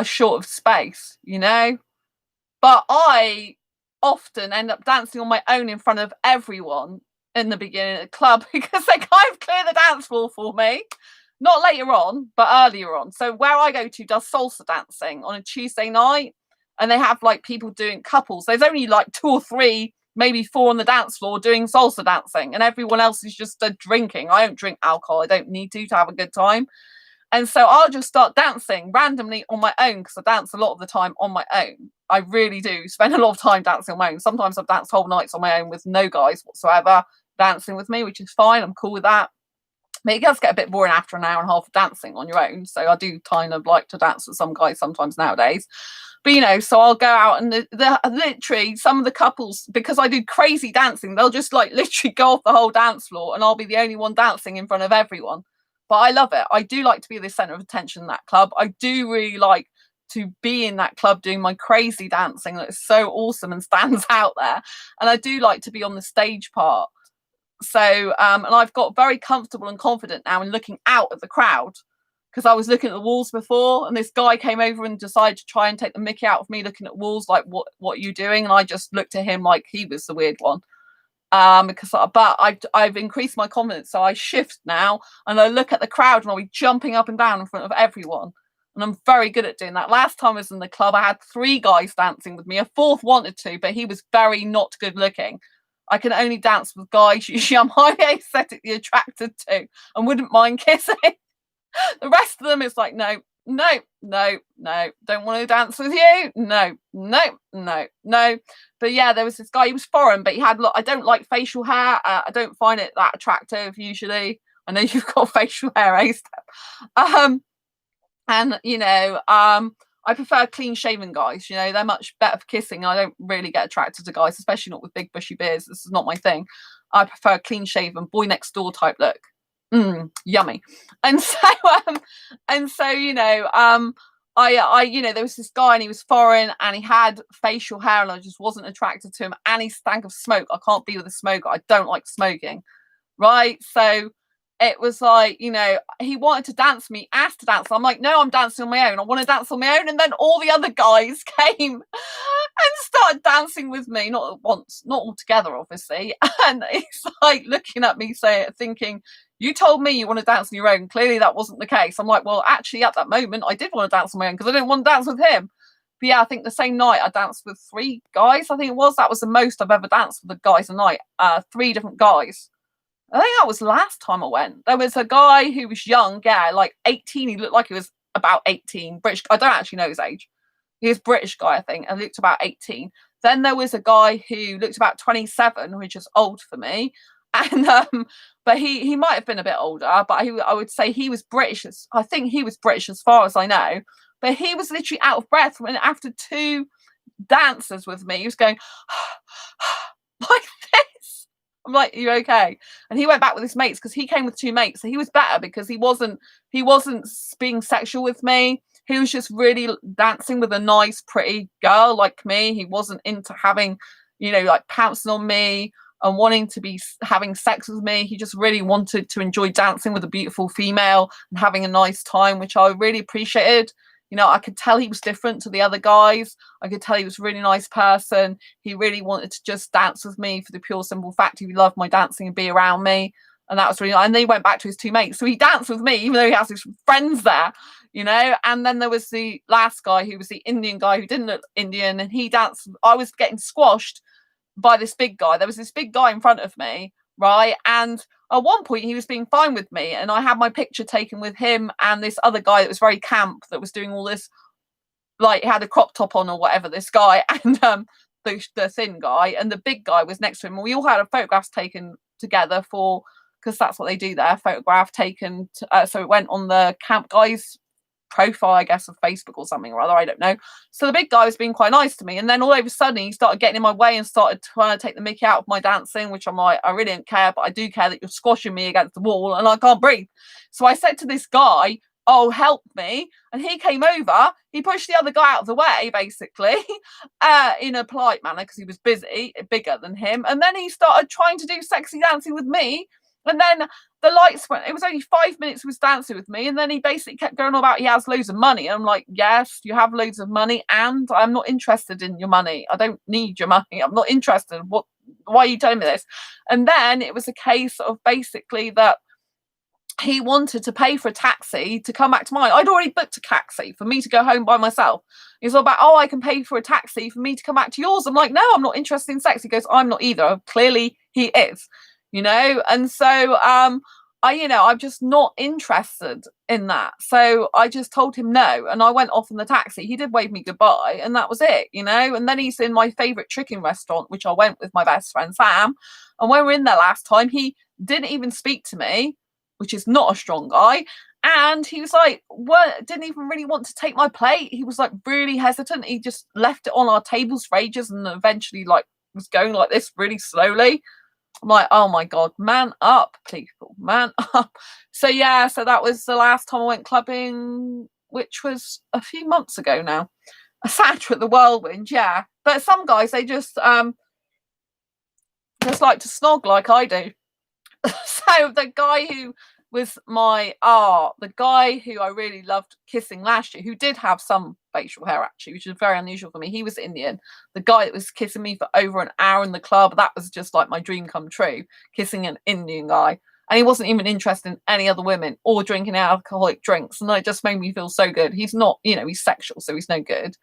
short of space, But I often end up dancing on my own in front of everyone in the beginning of the club, because they kind of clear the dance floor for me. Not later on, but earlier on. So where I go to does salsa dancing on a Tuesday night, and they have like people doing couples. There's only like 2 or 3, maybe 4 on the dance floor doing salsa dancing, and everyone else is just drinking. I don't drink alcohol. I don't need to have a good time. And so I'll just start dancing randomly on my own, because I dance a lot of the time on my own. I really do spend a lot of time dancing on my own. Sometimes I've danced whole nights on my own with no guys whatsoever dancing with me, which is fine. I'm cool with that. But it does get a bit boring after an hour and a half of dancing on your own. So I do kind of like to dance with some guys sometimes nowadays. But, you know, so I'll go out and the literally some of the couples, because I do crazy dancing, they'll just like literally go off the whole dance floor and I'll be the only one dancing in front of everyone. But I love it. I do like to be the center of attention in that club. I do really like to be in that club doing my crazy dancing that is so awesome and stands out there. And I do like to be on the stage part. So, and I've got very comfortable and confident now in looking out at the crowd, because I was looking at the walls before, and this guy came over and decided to try and take the mickey out of me looking at walls, like, what are you doing? And I just looked at him like he was the weird one. But I've increased my confidence, so I shift now and I look at the crowd and I'll be jumping up and down in front of everyone. And I'm very good at doing that. Last time I was in the club, I had 3 guys dancing with me. A 4th wanted to, but he was very not good looking. I can only dance with guys usually I'm highly aesthetically attracted to and wouldn't mind kissing. The rest of them is like, no, don't want to dance with you. No. But yeah, there was this guy, he was foreign, but he had, look, I don't like facial hair. I don't find it that attractive usually. I know you've got facial hair, Steph. And, you know, I prefer clean shaven guys. You know, they're much better for kissing. I don't really get attracted to guys, especially not with big bushy beards. This is not my thing. I prefer clean shaven, boy next door type look. Yummy. And so you know, I you know, there was this guy and he was foreign and he had facial hair and I just wasn't attracted to him, and he stank of smoke. I can't be with a smoker. I don't like smoking, right? So it was like, you know, he wanted to dance me, asked to dance. I'm like, no, I'm dancing on my own. I want to dance on my own. And then all the other guys came and started dancing with me, not at once, not all together, obviously. And he's like looking at me, thinking, you told me you want to dance on your own. Clearly that wasn't the case. I'm like, well, actually at that moment I did want to dance on my own because I didn't want to dance with him. But yeah, I think the same night I danced with 3 guys. I think it was, that was the most I've ever danced with the guys a night. 3 different guys. I think that was the last time I went. There was a guy who was young, yeah, like 18. He looked like he was about 18. British. I don't actually know his age. He was a British guy, I think, and looked about 18. Then there was a guy who looked about 27, which is old for me. And but he might have been a bit older, but I would say he was British. I think he was British as far as I know. But he was literally out of breath when after 2 dancers with me, he was going like this. I'm like, are you okay? And he went back with his mates because he came with 2 mates. So he was better because he wasn't being sexual with me. He was just really dancing with a nice, pretty girl like me. He wasn't into having, you know, like pouncing on me and wanting to be having sex with me. He just really wanted to enjoy dancing with a beautiful female and having a nice time, which I really appreciated. You know, I could tell he was different to the other guys. I could tell he was a really nice person. He really wanted to just dance with me for the pure simple fact he loved my dancing and be around me. And that was really nice. And then he went back to his 2 mates. So he danced with me, even though he has his friends there, you know. And then there was the last guy who was the Indian guy who didn't look Indian. And he danced. I was getting squashed by this big guy. There was this big guy in front of me, right? And at one point he was being fine with me, and I had my picture taken with him and this other guy that was very camp, that was doing all this, like, he had a crop top on or whatever, this guy, and the thin guy, and the big guy was next to him, and we all had a photographs taken together because that's what they do there, photograph taken so it went on the camp guy's profile, I guess, of Facebook or something or other, I don't know. So the big guy was being quite nice to me, and then all of a sudden he started getting in my way and started trying to take the mickey out of my dancing, which I'm like, I really don't care, but I do care that you're squashing me against the wall and I can't breathe. So I said to this guy, oh, help me. And he came over, he pushed the other guy out of the way, basically, in a polite manner because he was busy, bigger than him. And then he started trying to do sexy dancing with me. And then the lights went, it was only 5 minutes he was dancing with me. And then he basically kept going on about he has loads of money. And I'm like, yes, you have loads of money. And I'm not interested in your money. I don't need your money. I'm not interested. Why are you telling me this? And then it was a case of basically that he wanted to pay for a taxi to come back to mine. I'd already booked a taxi for me to go home by myself. He's all about, oh, I can pay for a taxi for me to come back to yours. I'm like, no, I'm not interested in sex. He goes, I'm not either. Clearly he is. You know, and so I'm just not interested in that. So I just told him no, and I went off in the taxi. He did wave me goodbye, and that was it, you know. And then he's in my favourite chicken restaurant, which I went with my best friend Sam. And when we were in there last time, he didn't even speak to me, which is not a strong guy. And he was like, what, didn't even really want to take my plate. He was like really hesitant. He just left it on our tables for ages and eventually like was going like this really slowly. I'm like, oh my God, man up, people, man up. So yeah, so that was the last time I went clubbing, which was a few months ago now. I sat at the Whirlwind, yeah. But some guys, they just like to snog like I do. So the guy who was the guy who I really loved kissing last year, who did have some facial hair actually, which is very unusual for me. He was Indian. The guy that was kissing me for over an hour in the club, that was just like my dream come true, kissing an Indian guy. And he wasn't even interested in any other women or drinking alcoholic drinks. And it just made me feel so good. He's not, he's sexual, so he's no good.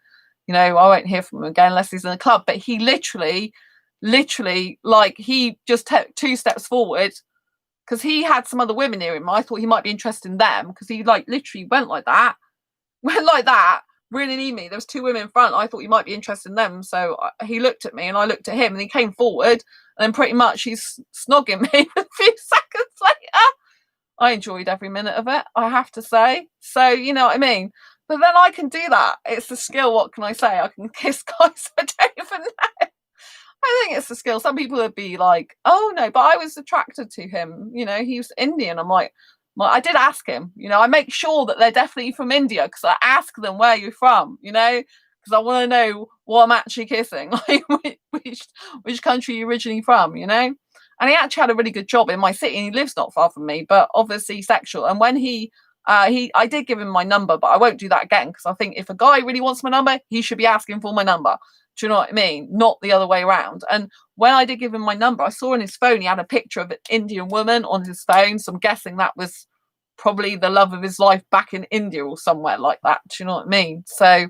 I won't hear from him again unless he's in the club. But he literally, like, he just took 2 steps forward because he had some other women near him. I thought he might be interested in them because he like literally went like that, really near me. There was 2 women in front. I thought he might be interested in them. So he looked at me and I looked at him and he came forward and then pretty much he's snogging me a few seconds later. I enjoyed every minute of it, I have to say. So, you know what I mean? But then I can do that. It's a skill. What can I say? I can kiss guys I don't even know. I think it's a skill. Some people would be like, oh no, but I was attracted to him. He was Indian. I'm like, well, I did ask him, I make sure that they're definitely from India because I ask them where you're from, because I want to know what I'm actually kissing, like which country you're originally from, And he actually had a really good job in my city and he lives not far from me, but obviously sexual. And when I did give him my number, but I won't do that again because I think if a guy really wants my number, he should be asking for my number. Do you know what I mean? Not the other way around. And when I did give him my number, I saw on his phone he had a picture of an Indian woman on his phone. So I'm guessing that was probably the love of his life back in India or somewhere like that. Do you know what I mean? So,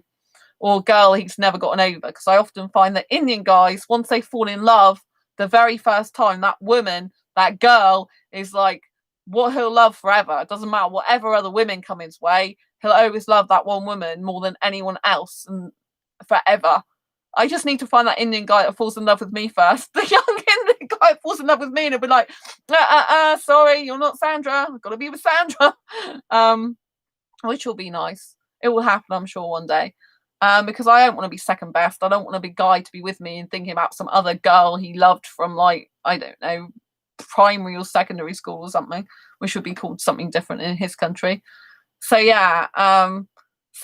or girl he's never gotten over, because I often find that Indian guys, once they fall in love the very first time, that woman, that girl is like what he'll love forever. It doesn't matter whatever other women come his way, he'll always love that one woman more than anyone else and forever. I just need to find that Indian guy that falls in love with me first. The young Indian guy falls in love with me and he'll be like, sorry, you're not Sandra. I've got to be with Sandra. Which will be nice. It will happen, I'm sure, one day. Because I don't want to be second best. I don't want a big guy to be with me and thinking about some other girl he loved from, like, I don't know, primary or secondary school or something, which would be called something different in his country. So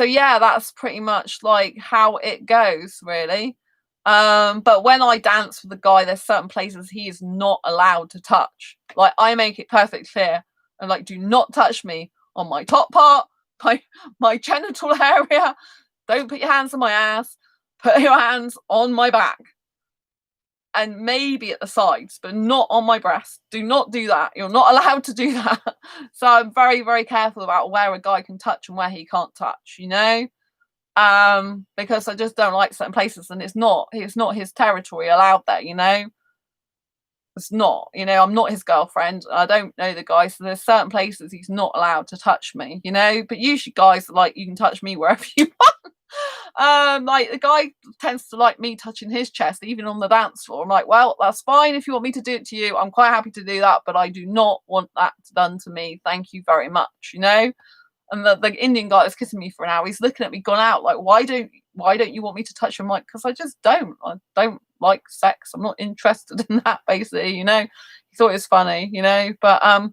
yeah, that's pretty much like how it goes, really. But when I dance with the guy, there's certain places he is not allowed to touch. Like, I make it perfectly clear and like, do not touch me on my top part, my genital area. Don't put your hands on my ass. Put your hands on my back. And maybe at the sides, but not on my breast. Do not do that. You're not allowed to do that. So I'm very, very careful about where a guy can touch and where he can't touch, because I just don't like certain places, and it's not his territory allowed there, It's not, I'm not his girlfriend. I don't know the guy, so there's certain places he's not allowed to touch me, But usually guys are like, you can touch me wherever you want. Like the guy tends to like me touching his chest, even on the dance floor. I'm like, well, that's fine if you want me to do it to you. I'm quite happy to do that, but I do not want that done to me. Thank you very much, And the Indian guy that's kissing me for an hour, he's looking at me, gone out, like, why don't you want me to touch him? Like, because I just don't. I don't like sex. I'm not interested in that, basically, He thought it was funny, but I'm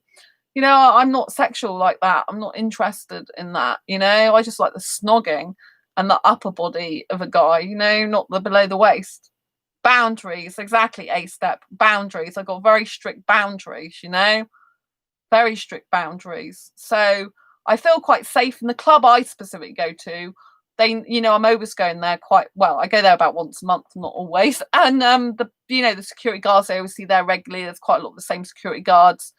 not sexual like that. I'm not interested in that, I just like the snogging and the upper body of a guy, not the below the waist. Boundaries, exactly, A-step. Boundaries. I've got very strict boundaries, very strict boundaries. So I feel quite safe in the club I specifically go to. I'm always going there quite well. I go there about once a month, not always. And the security guards, I always see there regularly. There's quite a lot of the same security guards.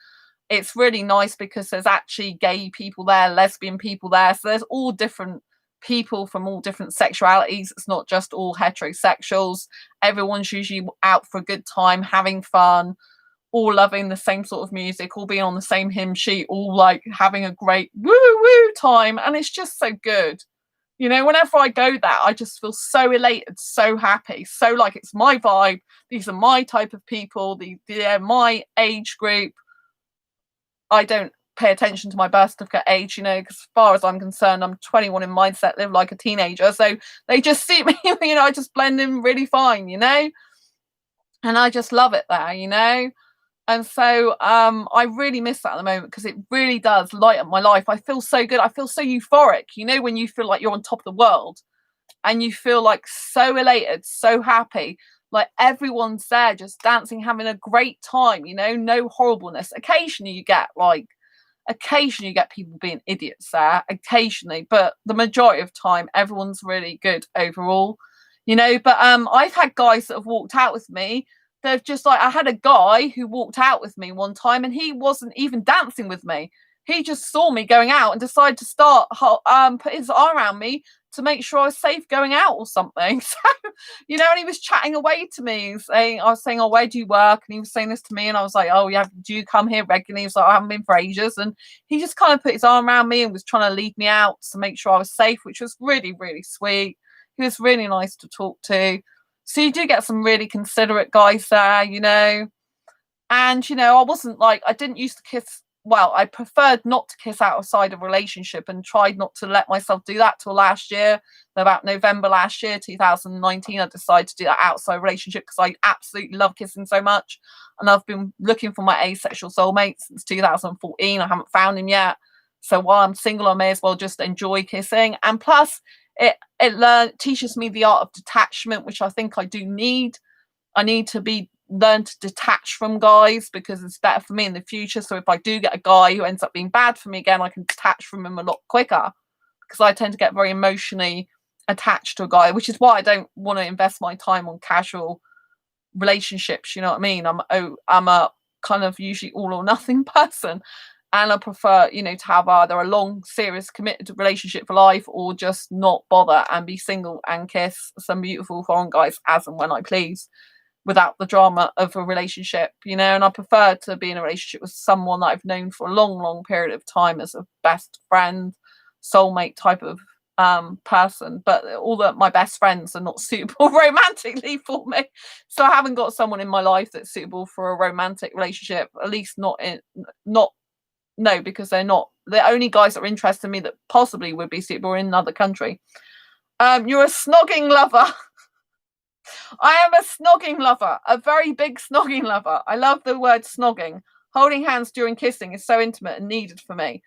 It's really nice because there's actually gay people there, lesbian people there. So there's all different people from all different sexualities. It's not just all heterosexuals. Everyone's usually out for a good time, having fun, all loving the same sort of music, all being on the same hymn sheet, all like having a great woo time. And it's just so good. Whenever I go there, I just feel so elated, so happy, so like it's my vibe. These are my type of people. They're my age group. I don't pay attention to my birth certificate age, because as far as I'm concerned, I'm 21 in mindset, live like a teenager. So they just suit me, I just blend in really fine, and I just love it there. And so I really miss that at the moment, because it really does light up my life. I feel so good. I feel so euphoric, when you feel like you're on top of the world and you feel like so elated, so happy, like everyone's there just dancing, having a great time, no horribleness. Occasionally you get people being idiots there, occasionally, but the majority of time everyone's really good overall, but I've had guys that have walked out with me. They've just I had a guy who walked out with me one time, and he wasn't even dancing with me. He just saw me going out and decided to start put his arm around me to make sure I was safe going out or something. So, and he was chatting away to me, I was saying, oh, where do you work? And he was saying this to me, and I was like, oh, yeah, do you come here regularly? He was like, I haven't been for ages. And he just kind of put his arm around me and was trying to lead me out to make sure I was safe, which was really, really sweet. He was really nice to talk to. So you do get some really considerate guys there, and, I wasn't I didn't used to kiss. Well, I preferred not to kiss outside of a relationship, and tried not to let myself do that till last year. About November last year, 2019, I decided to do that outside relationship, because I absolutely love kissing so much. And I've been looking for my asexual soulmate since 2014. I haven't found him yet. So while I'm single, I may as well just enjoy kissing. And plus, it teaches me the art of detachment, which I think I do need. I need to learn to detach from guys, because it's better for me in the future. So if I do get a guy who ends up being bad for me again, I can detach from him a lot quicker, because I tend to get very emotionally attached to a guy, which is why I don't want to invest my time on casual relationships. You know what I mean? I'm a kind of usually all or nothing person. And I prefer, to have either a long, serious, committed relationship for life, or just not bother and be single and kiss some beautiful foreign guys as and when I please, without the drama of a relationship, and I prefer to be in a relationship with someone that I've known for a long, long period of time as a best friend, soulmate type of person. But all my best friends are not suitable romantically for me. So I haven't got someone in my life that's suitable for a romantic relationship, at least no, because they're not. The only guys that are interested in me that possibly would be suitable in another country. You're a snogging lover. I am a snogging lover, a very big snogging lover. I love the word snogging. Holding hands during kissing is so intimate and needed for me.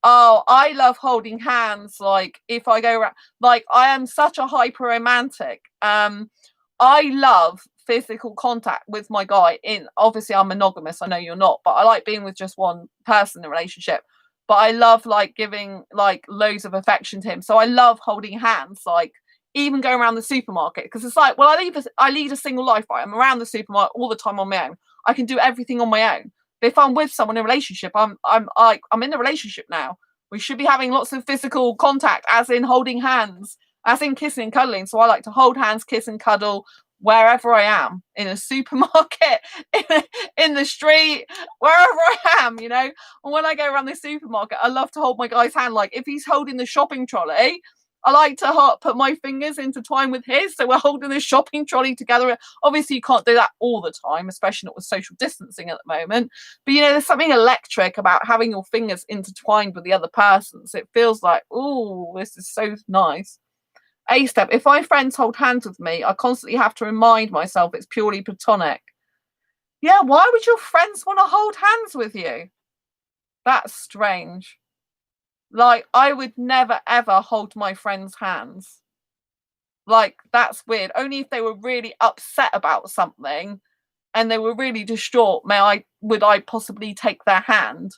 Oh, I love holding hands. If I go around, I am such a hyper romantic. I love physical contact with my guy. Obviously I'm monogamous, I know you're not, but I like being with just one person in a relationship. But I love giving loads of affection to him. So I love holding hands, even going around the supermarket, because it's well, I lead a single life, right? I'm around the supermarket all the time on my own. I can do everything on my own. But if I'm with someone in a relationship, I'm in a relationship now. We should be having lots of physical contact, as in holding hands, as in kissing and cuddling. So I like to hold hands, kiss and cuddle wherever I am, in a supermarket, in the street, wherever I am, And when I go around the supermarket, I love to hold my guy's hand. If he's holding the shopping trolley, I like to put my fingers intertwined with his, so we're holding the shopping trolley together. Obviously, you can't do that all the time, especially not with social distancing at the moment. But, there's something electric about having your fingers intertwined with the other person's. It feels like, oh, this is so nice. A step, if my friends hold hands with me, I constantly have to remind myself it's purely platonic. Yeah, why would your friends want to hold hands with you? That's strange. I would never, ever hold my friends' hands. That's weird. Only if they were really upset about something and they were really distraught, would I possibly take their hand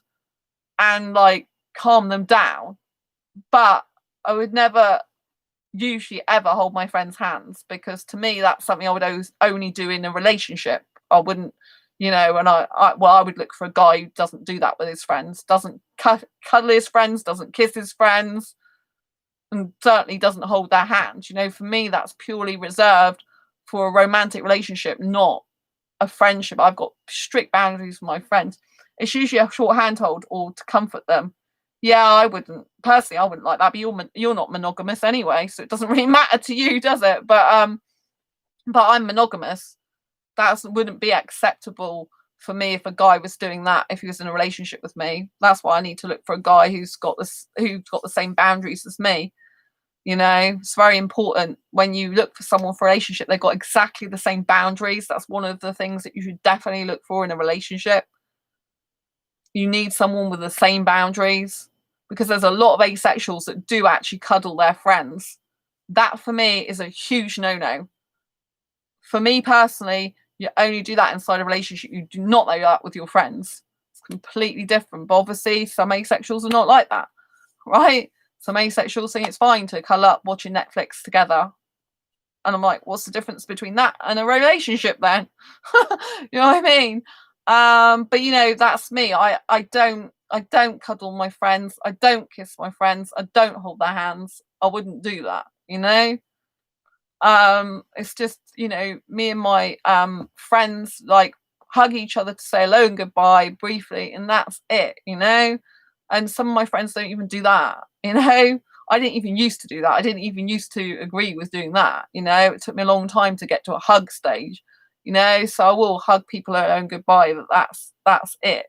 and calm them down. But I would never usually ever hold my friends' hands, because to me that's something I would only do in a relationship. I wouldn't, and I would look for a guy who doesn't do that with his friends, doesn't cuddle his friends, doesn't kiss his friends, and certainly doesn't hold their hand. For me, that's purely reserved for a romantic relationship, not a friendship. I've got strict boundaries with my friends. It's usually a short handhold or to comfort them. Yeah, I wouldn't like that. But you're not monogamous anyway, so it doesn't really matter to you, does it? But I'm monogamous. That wouldn't be acceptable for me, if a guy was doing that, if he was in a relationship with me, that's why I need to look for a guy who's got the same boundaries as me. You know, it's very important when you look for someone for a relationship, they've got exactly the same boundaries. That's one of the things that you should definitely look for in a relationship. You need someone with the same boundaries, because there's a lot of asexuals that do actually cuddle their friends. That for me is a huge no-no. For me personally, you only do that inside a relationship. You do not do that with your friends. It's completely different. But obviously, some asexuals are not like that, right? Some asexuals think it's fine to cuddle up watching Netflix together. And I'm like, what's the difference between that and a relationship then? You know what I mean? But you know, that's me. I don't cuddle my friends. I don't kiss my friends. I don't hold their hands. I wouldn't do that, you know? It's just, you know, me and my friends like hug each other to say hello and goodbye briefly, and that's it, you know? And some of my friends don't even do that, you know? I didn't even used to do that. I didn't even used to agree with doing that, you know? It took me a long time to get to a hug stage, you know? So I will hug people hello and goodbye, but that's it.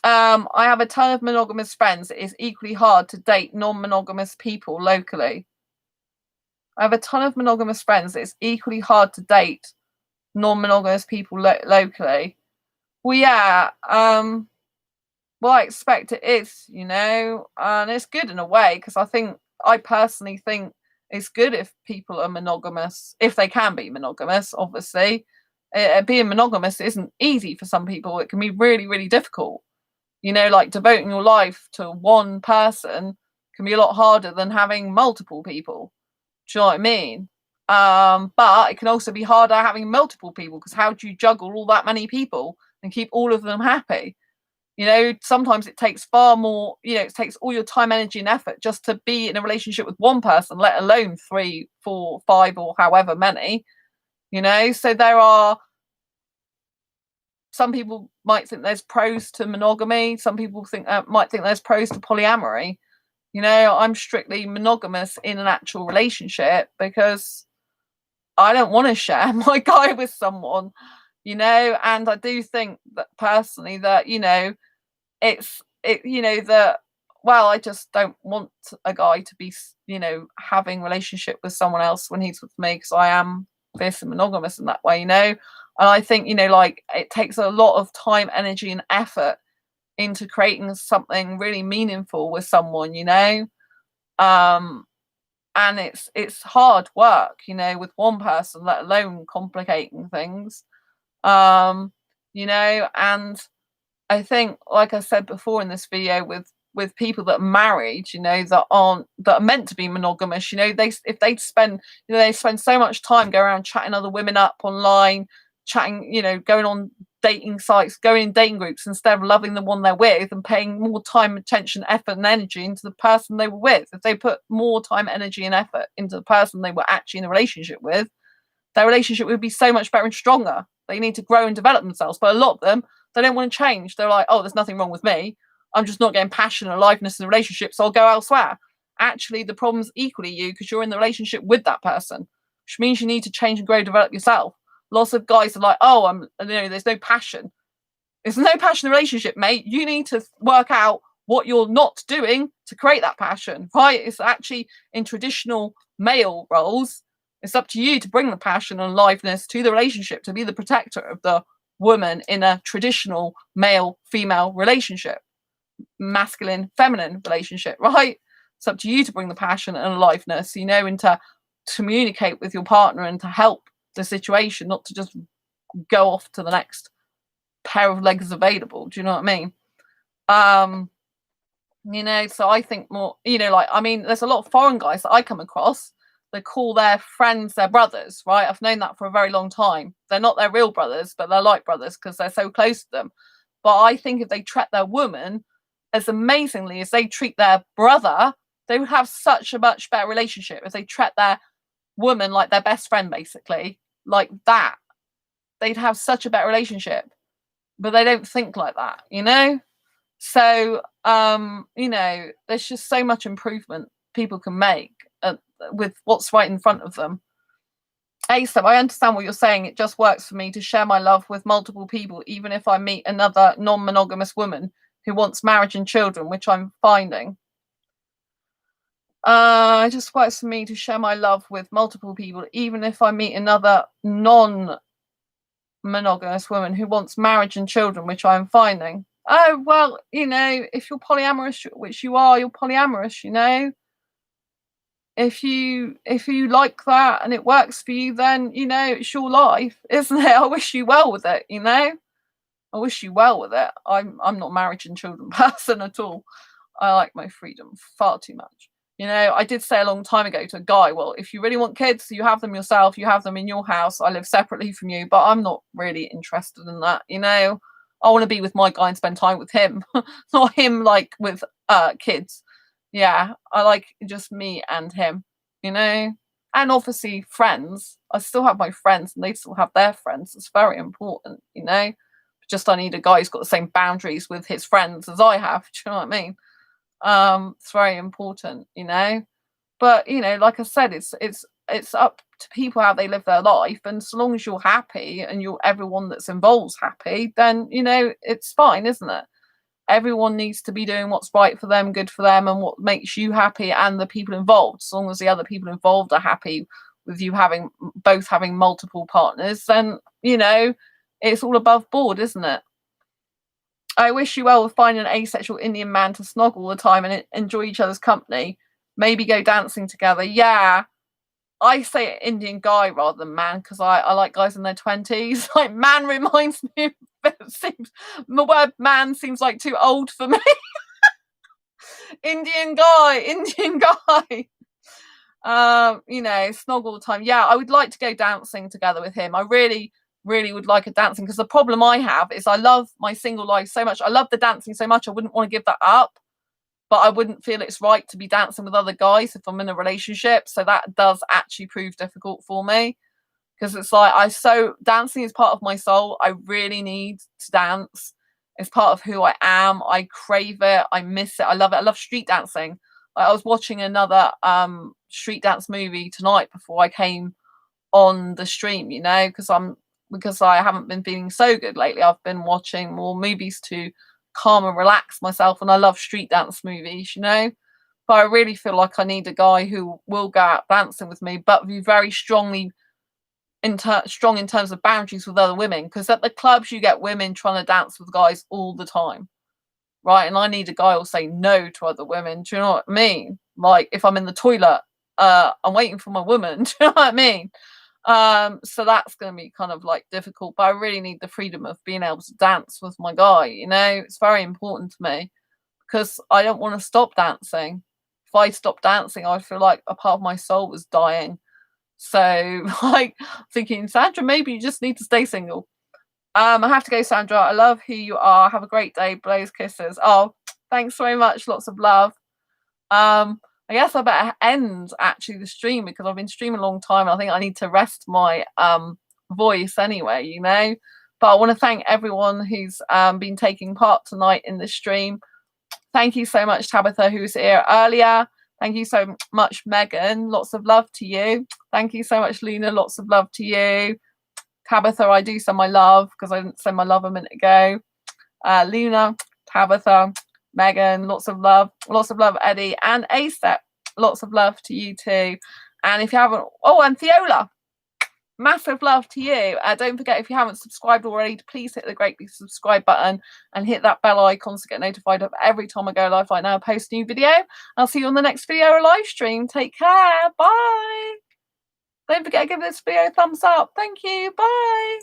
I have a ton of monogamous friends. It is equally hard to date non-monogamous people locally. I have a ton of monogamous friends. It's equally hard to date non-monogamous people locally. Well, yeah. Well, I expect it is, you know, and it's good in a way, because I personally think it's good if people are monogamous, if they can be monogamous. Obviously, being monogamous isn't easy for some people. It can be really, really difficult. You know, like devoting your life to one person can be a lot harder than having multiple people. Do you know what I mean? But it can also be harder having multiple people, because how do you juggle all that many people and keep all of them happy? You know, sometimes it takes far more, you know, it takes all your time, energy, and effort just to be in a relationship with one person, let alone 3, 4, 5, or however many, you know. So there are, some people might think there's pros to monogamy, some people might think there's pros to polyamory. You know, I'm strictly monogamous in an actual relationship because I don't want to share my guy with someone, you know. And I do think that personally that, you know, you know, that, well, I just don't want a guy to be, you know, having relationship with someone else when he's with me, because I am fiercely monogamous in that way, you know. And I think, you know, like, it takes a lot of time, energy, and effort into creating something really meaningful with someone, you know. And it's hard work, you know, with one person, let alone complicating things. You know, and I think, like I said before in this video, with people that are married, you know, that are meant to be monogamous, you know, if they spend, you know, they spend so much time going around chatting other women up online, chatting, you know, going on dating sites, going in dating groups, instead of loving the one they're with and paying more time, attention, effort, and energy into the person they were with. If they put more time, energy, and effort into the person they were actually in a relationship with, their relationship would be so much better and stronger. They need to grow and develop themselves. But a lot of them, they don't want to change. They're like, oh, there's nothing wrong with me. I'm just not getting passion and aliveness in the relationship, so I'll go elsewhere. Actually, the problem's equally you, because you're in the relationship with that person, which means you need to change and grow, develop yourself. Lots of guys are like, oh, you know, there's no passion. There's no passion in the relationship, mate. You need to work out what you're not doing to create that passion, right? It's actually in traditional male roles, it's up to you to bring the passion and aliveness to the relationship, to be the protector of the woman in a traditional male-female relationship, masculine, feminine relationship, right? It's up to you to bring the passion and aliveness, you know, and to communicate with your partner and to help the situation, not to just go off to the next pair of legs available. Do you know what I mean? You know, so I think more, you know, like, I mean, there's a lot of foreign guys that I come across, they call their friends their brothers, right? I've known that for a very long time. They're not their real brothers, but they're like brothers because they're so close to them. But I think if they treat their woman as amazingly as they treat their brother, they would have such a much better relationship if they treat their woman like their best friend, basically, like that. They'd have such a better relationship. But they don't think like that, you know? So, you know, there's just so much improvement people can make with what's right in front of them. ASAP, I understand what you're saying. It just works for me to share my love with multiple people, even if I meet another non-monogamous woman who wants marriage and children, which I'm finding. It just works for me to share my love with multiple people, even if I meet another non-monogamous woman who wants marriage and children, which I'm finding. Oh, well, if you're polyamorous, which you are, you're polyamorous, if you like that and it works for you, then it's your life, isn't it? I wish you well with it. I wish you well with it. I'm not marriage and children person at all. I like my freedom far too much. I did say a long time ago to a guy, well, if you really want kids, you have them yourself, you have them in your house. I live separately from you, but I'm not really interested in that. I want to be with my guy and spend time with him, not him like with kids. Yeah, I like just me and him, and obviously friends. I still have my friends and they still have their friends. It's very important, just I need a guy who's got the same boundaries with his friends as I have. Do you know what I mean? It's very important, but like I said, it's up to people how they live their life, and so long as you're happy and everyone that's involved's happy, then it's fine, isn't it? Everyone needs to be doing what's right for them, good for them, and what makes you happy and the people involved. As long as the other people involved are happy with you having multiple partners, then it's all above board, isn't it? I wish you well with finding an asexual Indian man to snog all the time and enjoy each other's company. Maybe go dancing together. Yeah, I say Indian guy rather than man because I like guys in their 20s. Like, man reminds me of the word man seems like too old for me. Indian guy. Snog all the time. Yeah, I would like to go dancing together with him. I really would like a dancing, because the problem I have is I love my single life so much. I love the dancing so much. I wouldn't want to give that up, but I wouldn't feel it's right to be dancing with other guys if I'm in a relationship. So that does actually prove difficult for me, because it's like dancing is part of my soul. I really need to dance. It's part of who I am. I crave it. I miss it. I love it. I love street dancing. I was watching another street dance movie tonight before I came on the stream, because I haven't been feeling so good lately. I've been watching more movies to calm and relax myself, and I love street dance movies, but I really feel like I need a guy who will go out dancing with me, but be very strong in terms of boundaries with other women, because at the clubs you get women trying to dance with guys all the time, right? And I need a guy who'll say no to other women. Do you know what I mean? Like, if I'm in the toilet, I'm waiting for my woman. Do you know what I mean? So that's going to be kind of like difficult, but I really need the freedom of being able to dance with my guy. It's very important to me, because I don't want to stop dancing. If I stop dancing, I feel like a part of my soul was dying. So, like, thinking, Sandra, maybe you just need to stay single. I have to go, Sandra. I love who you are. Have a great day. Blows kisses. Oh, thanks very much. Lots of love. I guess I better end actually the stream, because I've been streaming a long time. I think I need to rest my voice anyway, But I want to thank everyone who's been taking part tonight in the stream. Thank you so much, Tabitha, who was here earlier. Thank you so much, Megan. Lots of love to you. Thank you so much, Luna. Lots of love to you. Tabitha, I do send my love, because I didn't send my love a minute ago. Luna, Tabitha, Megan, lots of love, Eddie, and ASEP, lots of love to you too. And if you haven't, and Theola, massive love to you. Don't forget, if you haven't subscribed already, please hit the great big subscribe button and hit that bell icon to get notified of every time I go live. Right now, I post a new video. I'll see you on the next video or live stream. Take care. Bye. Don't forget to give this video a thumbs up. Thank you. Bye.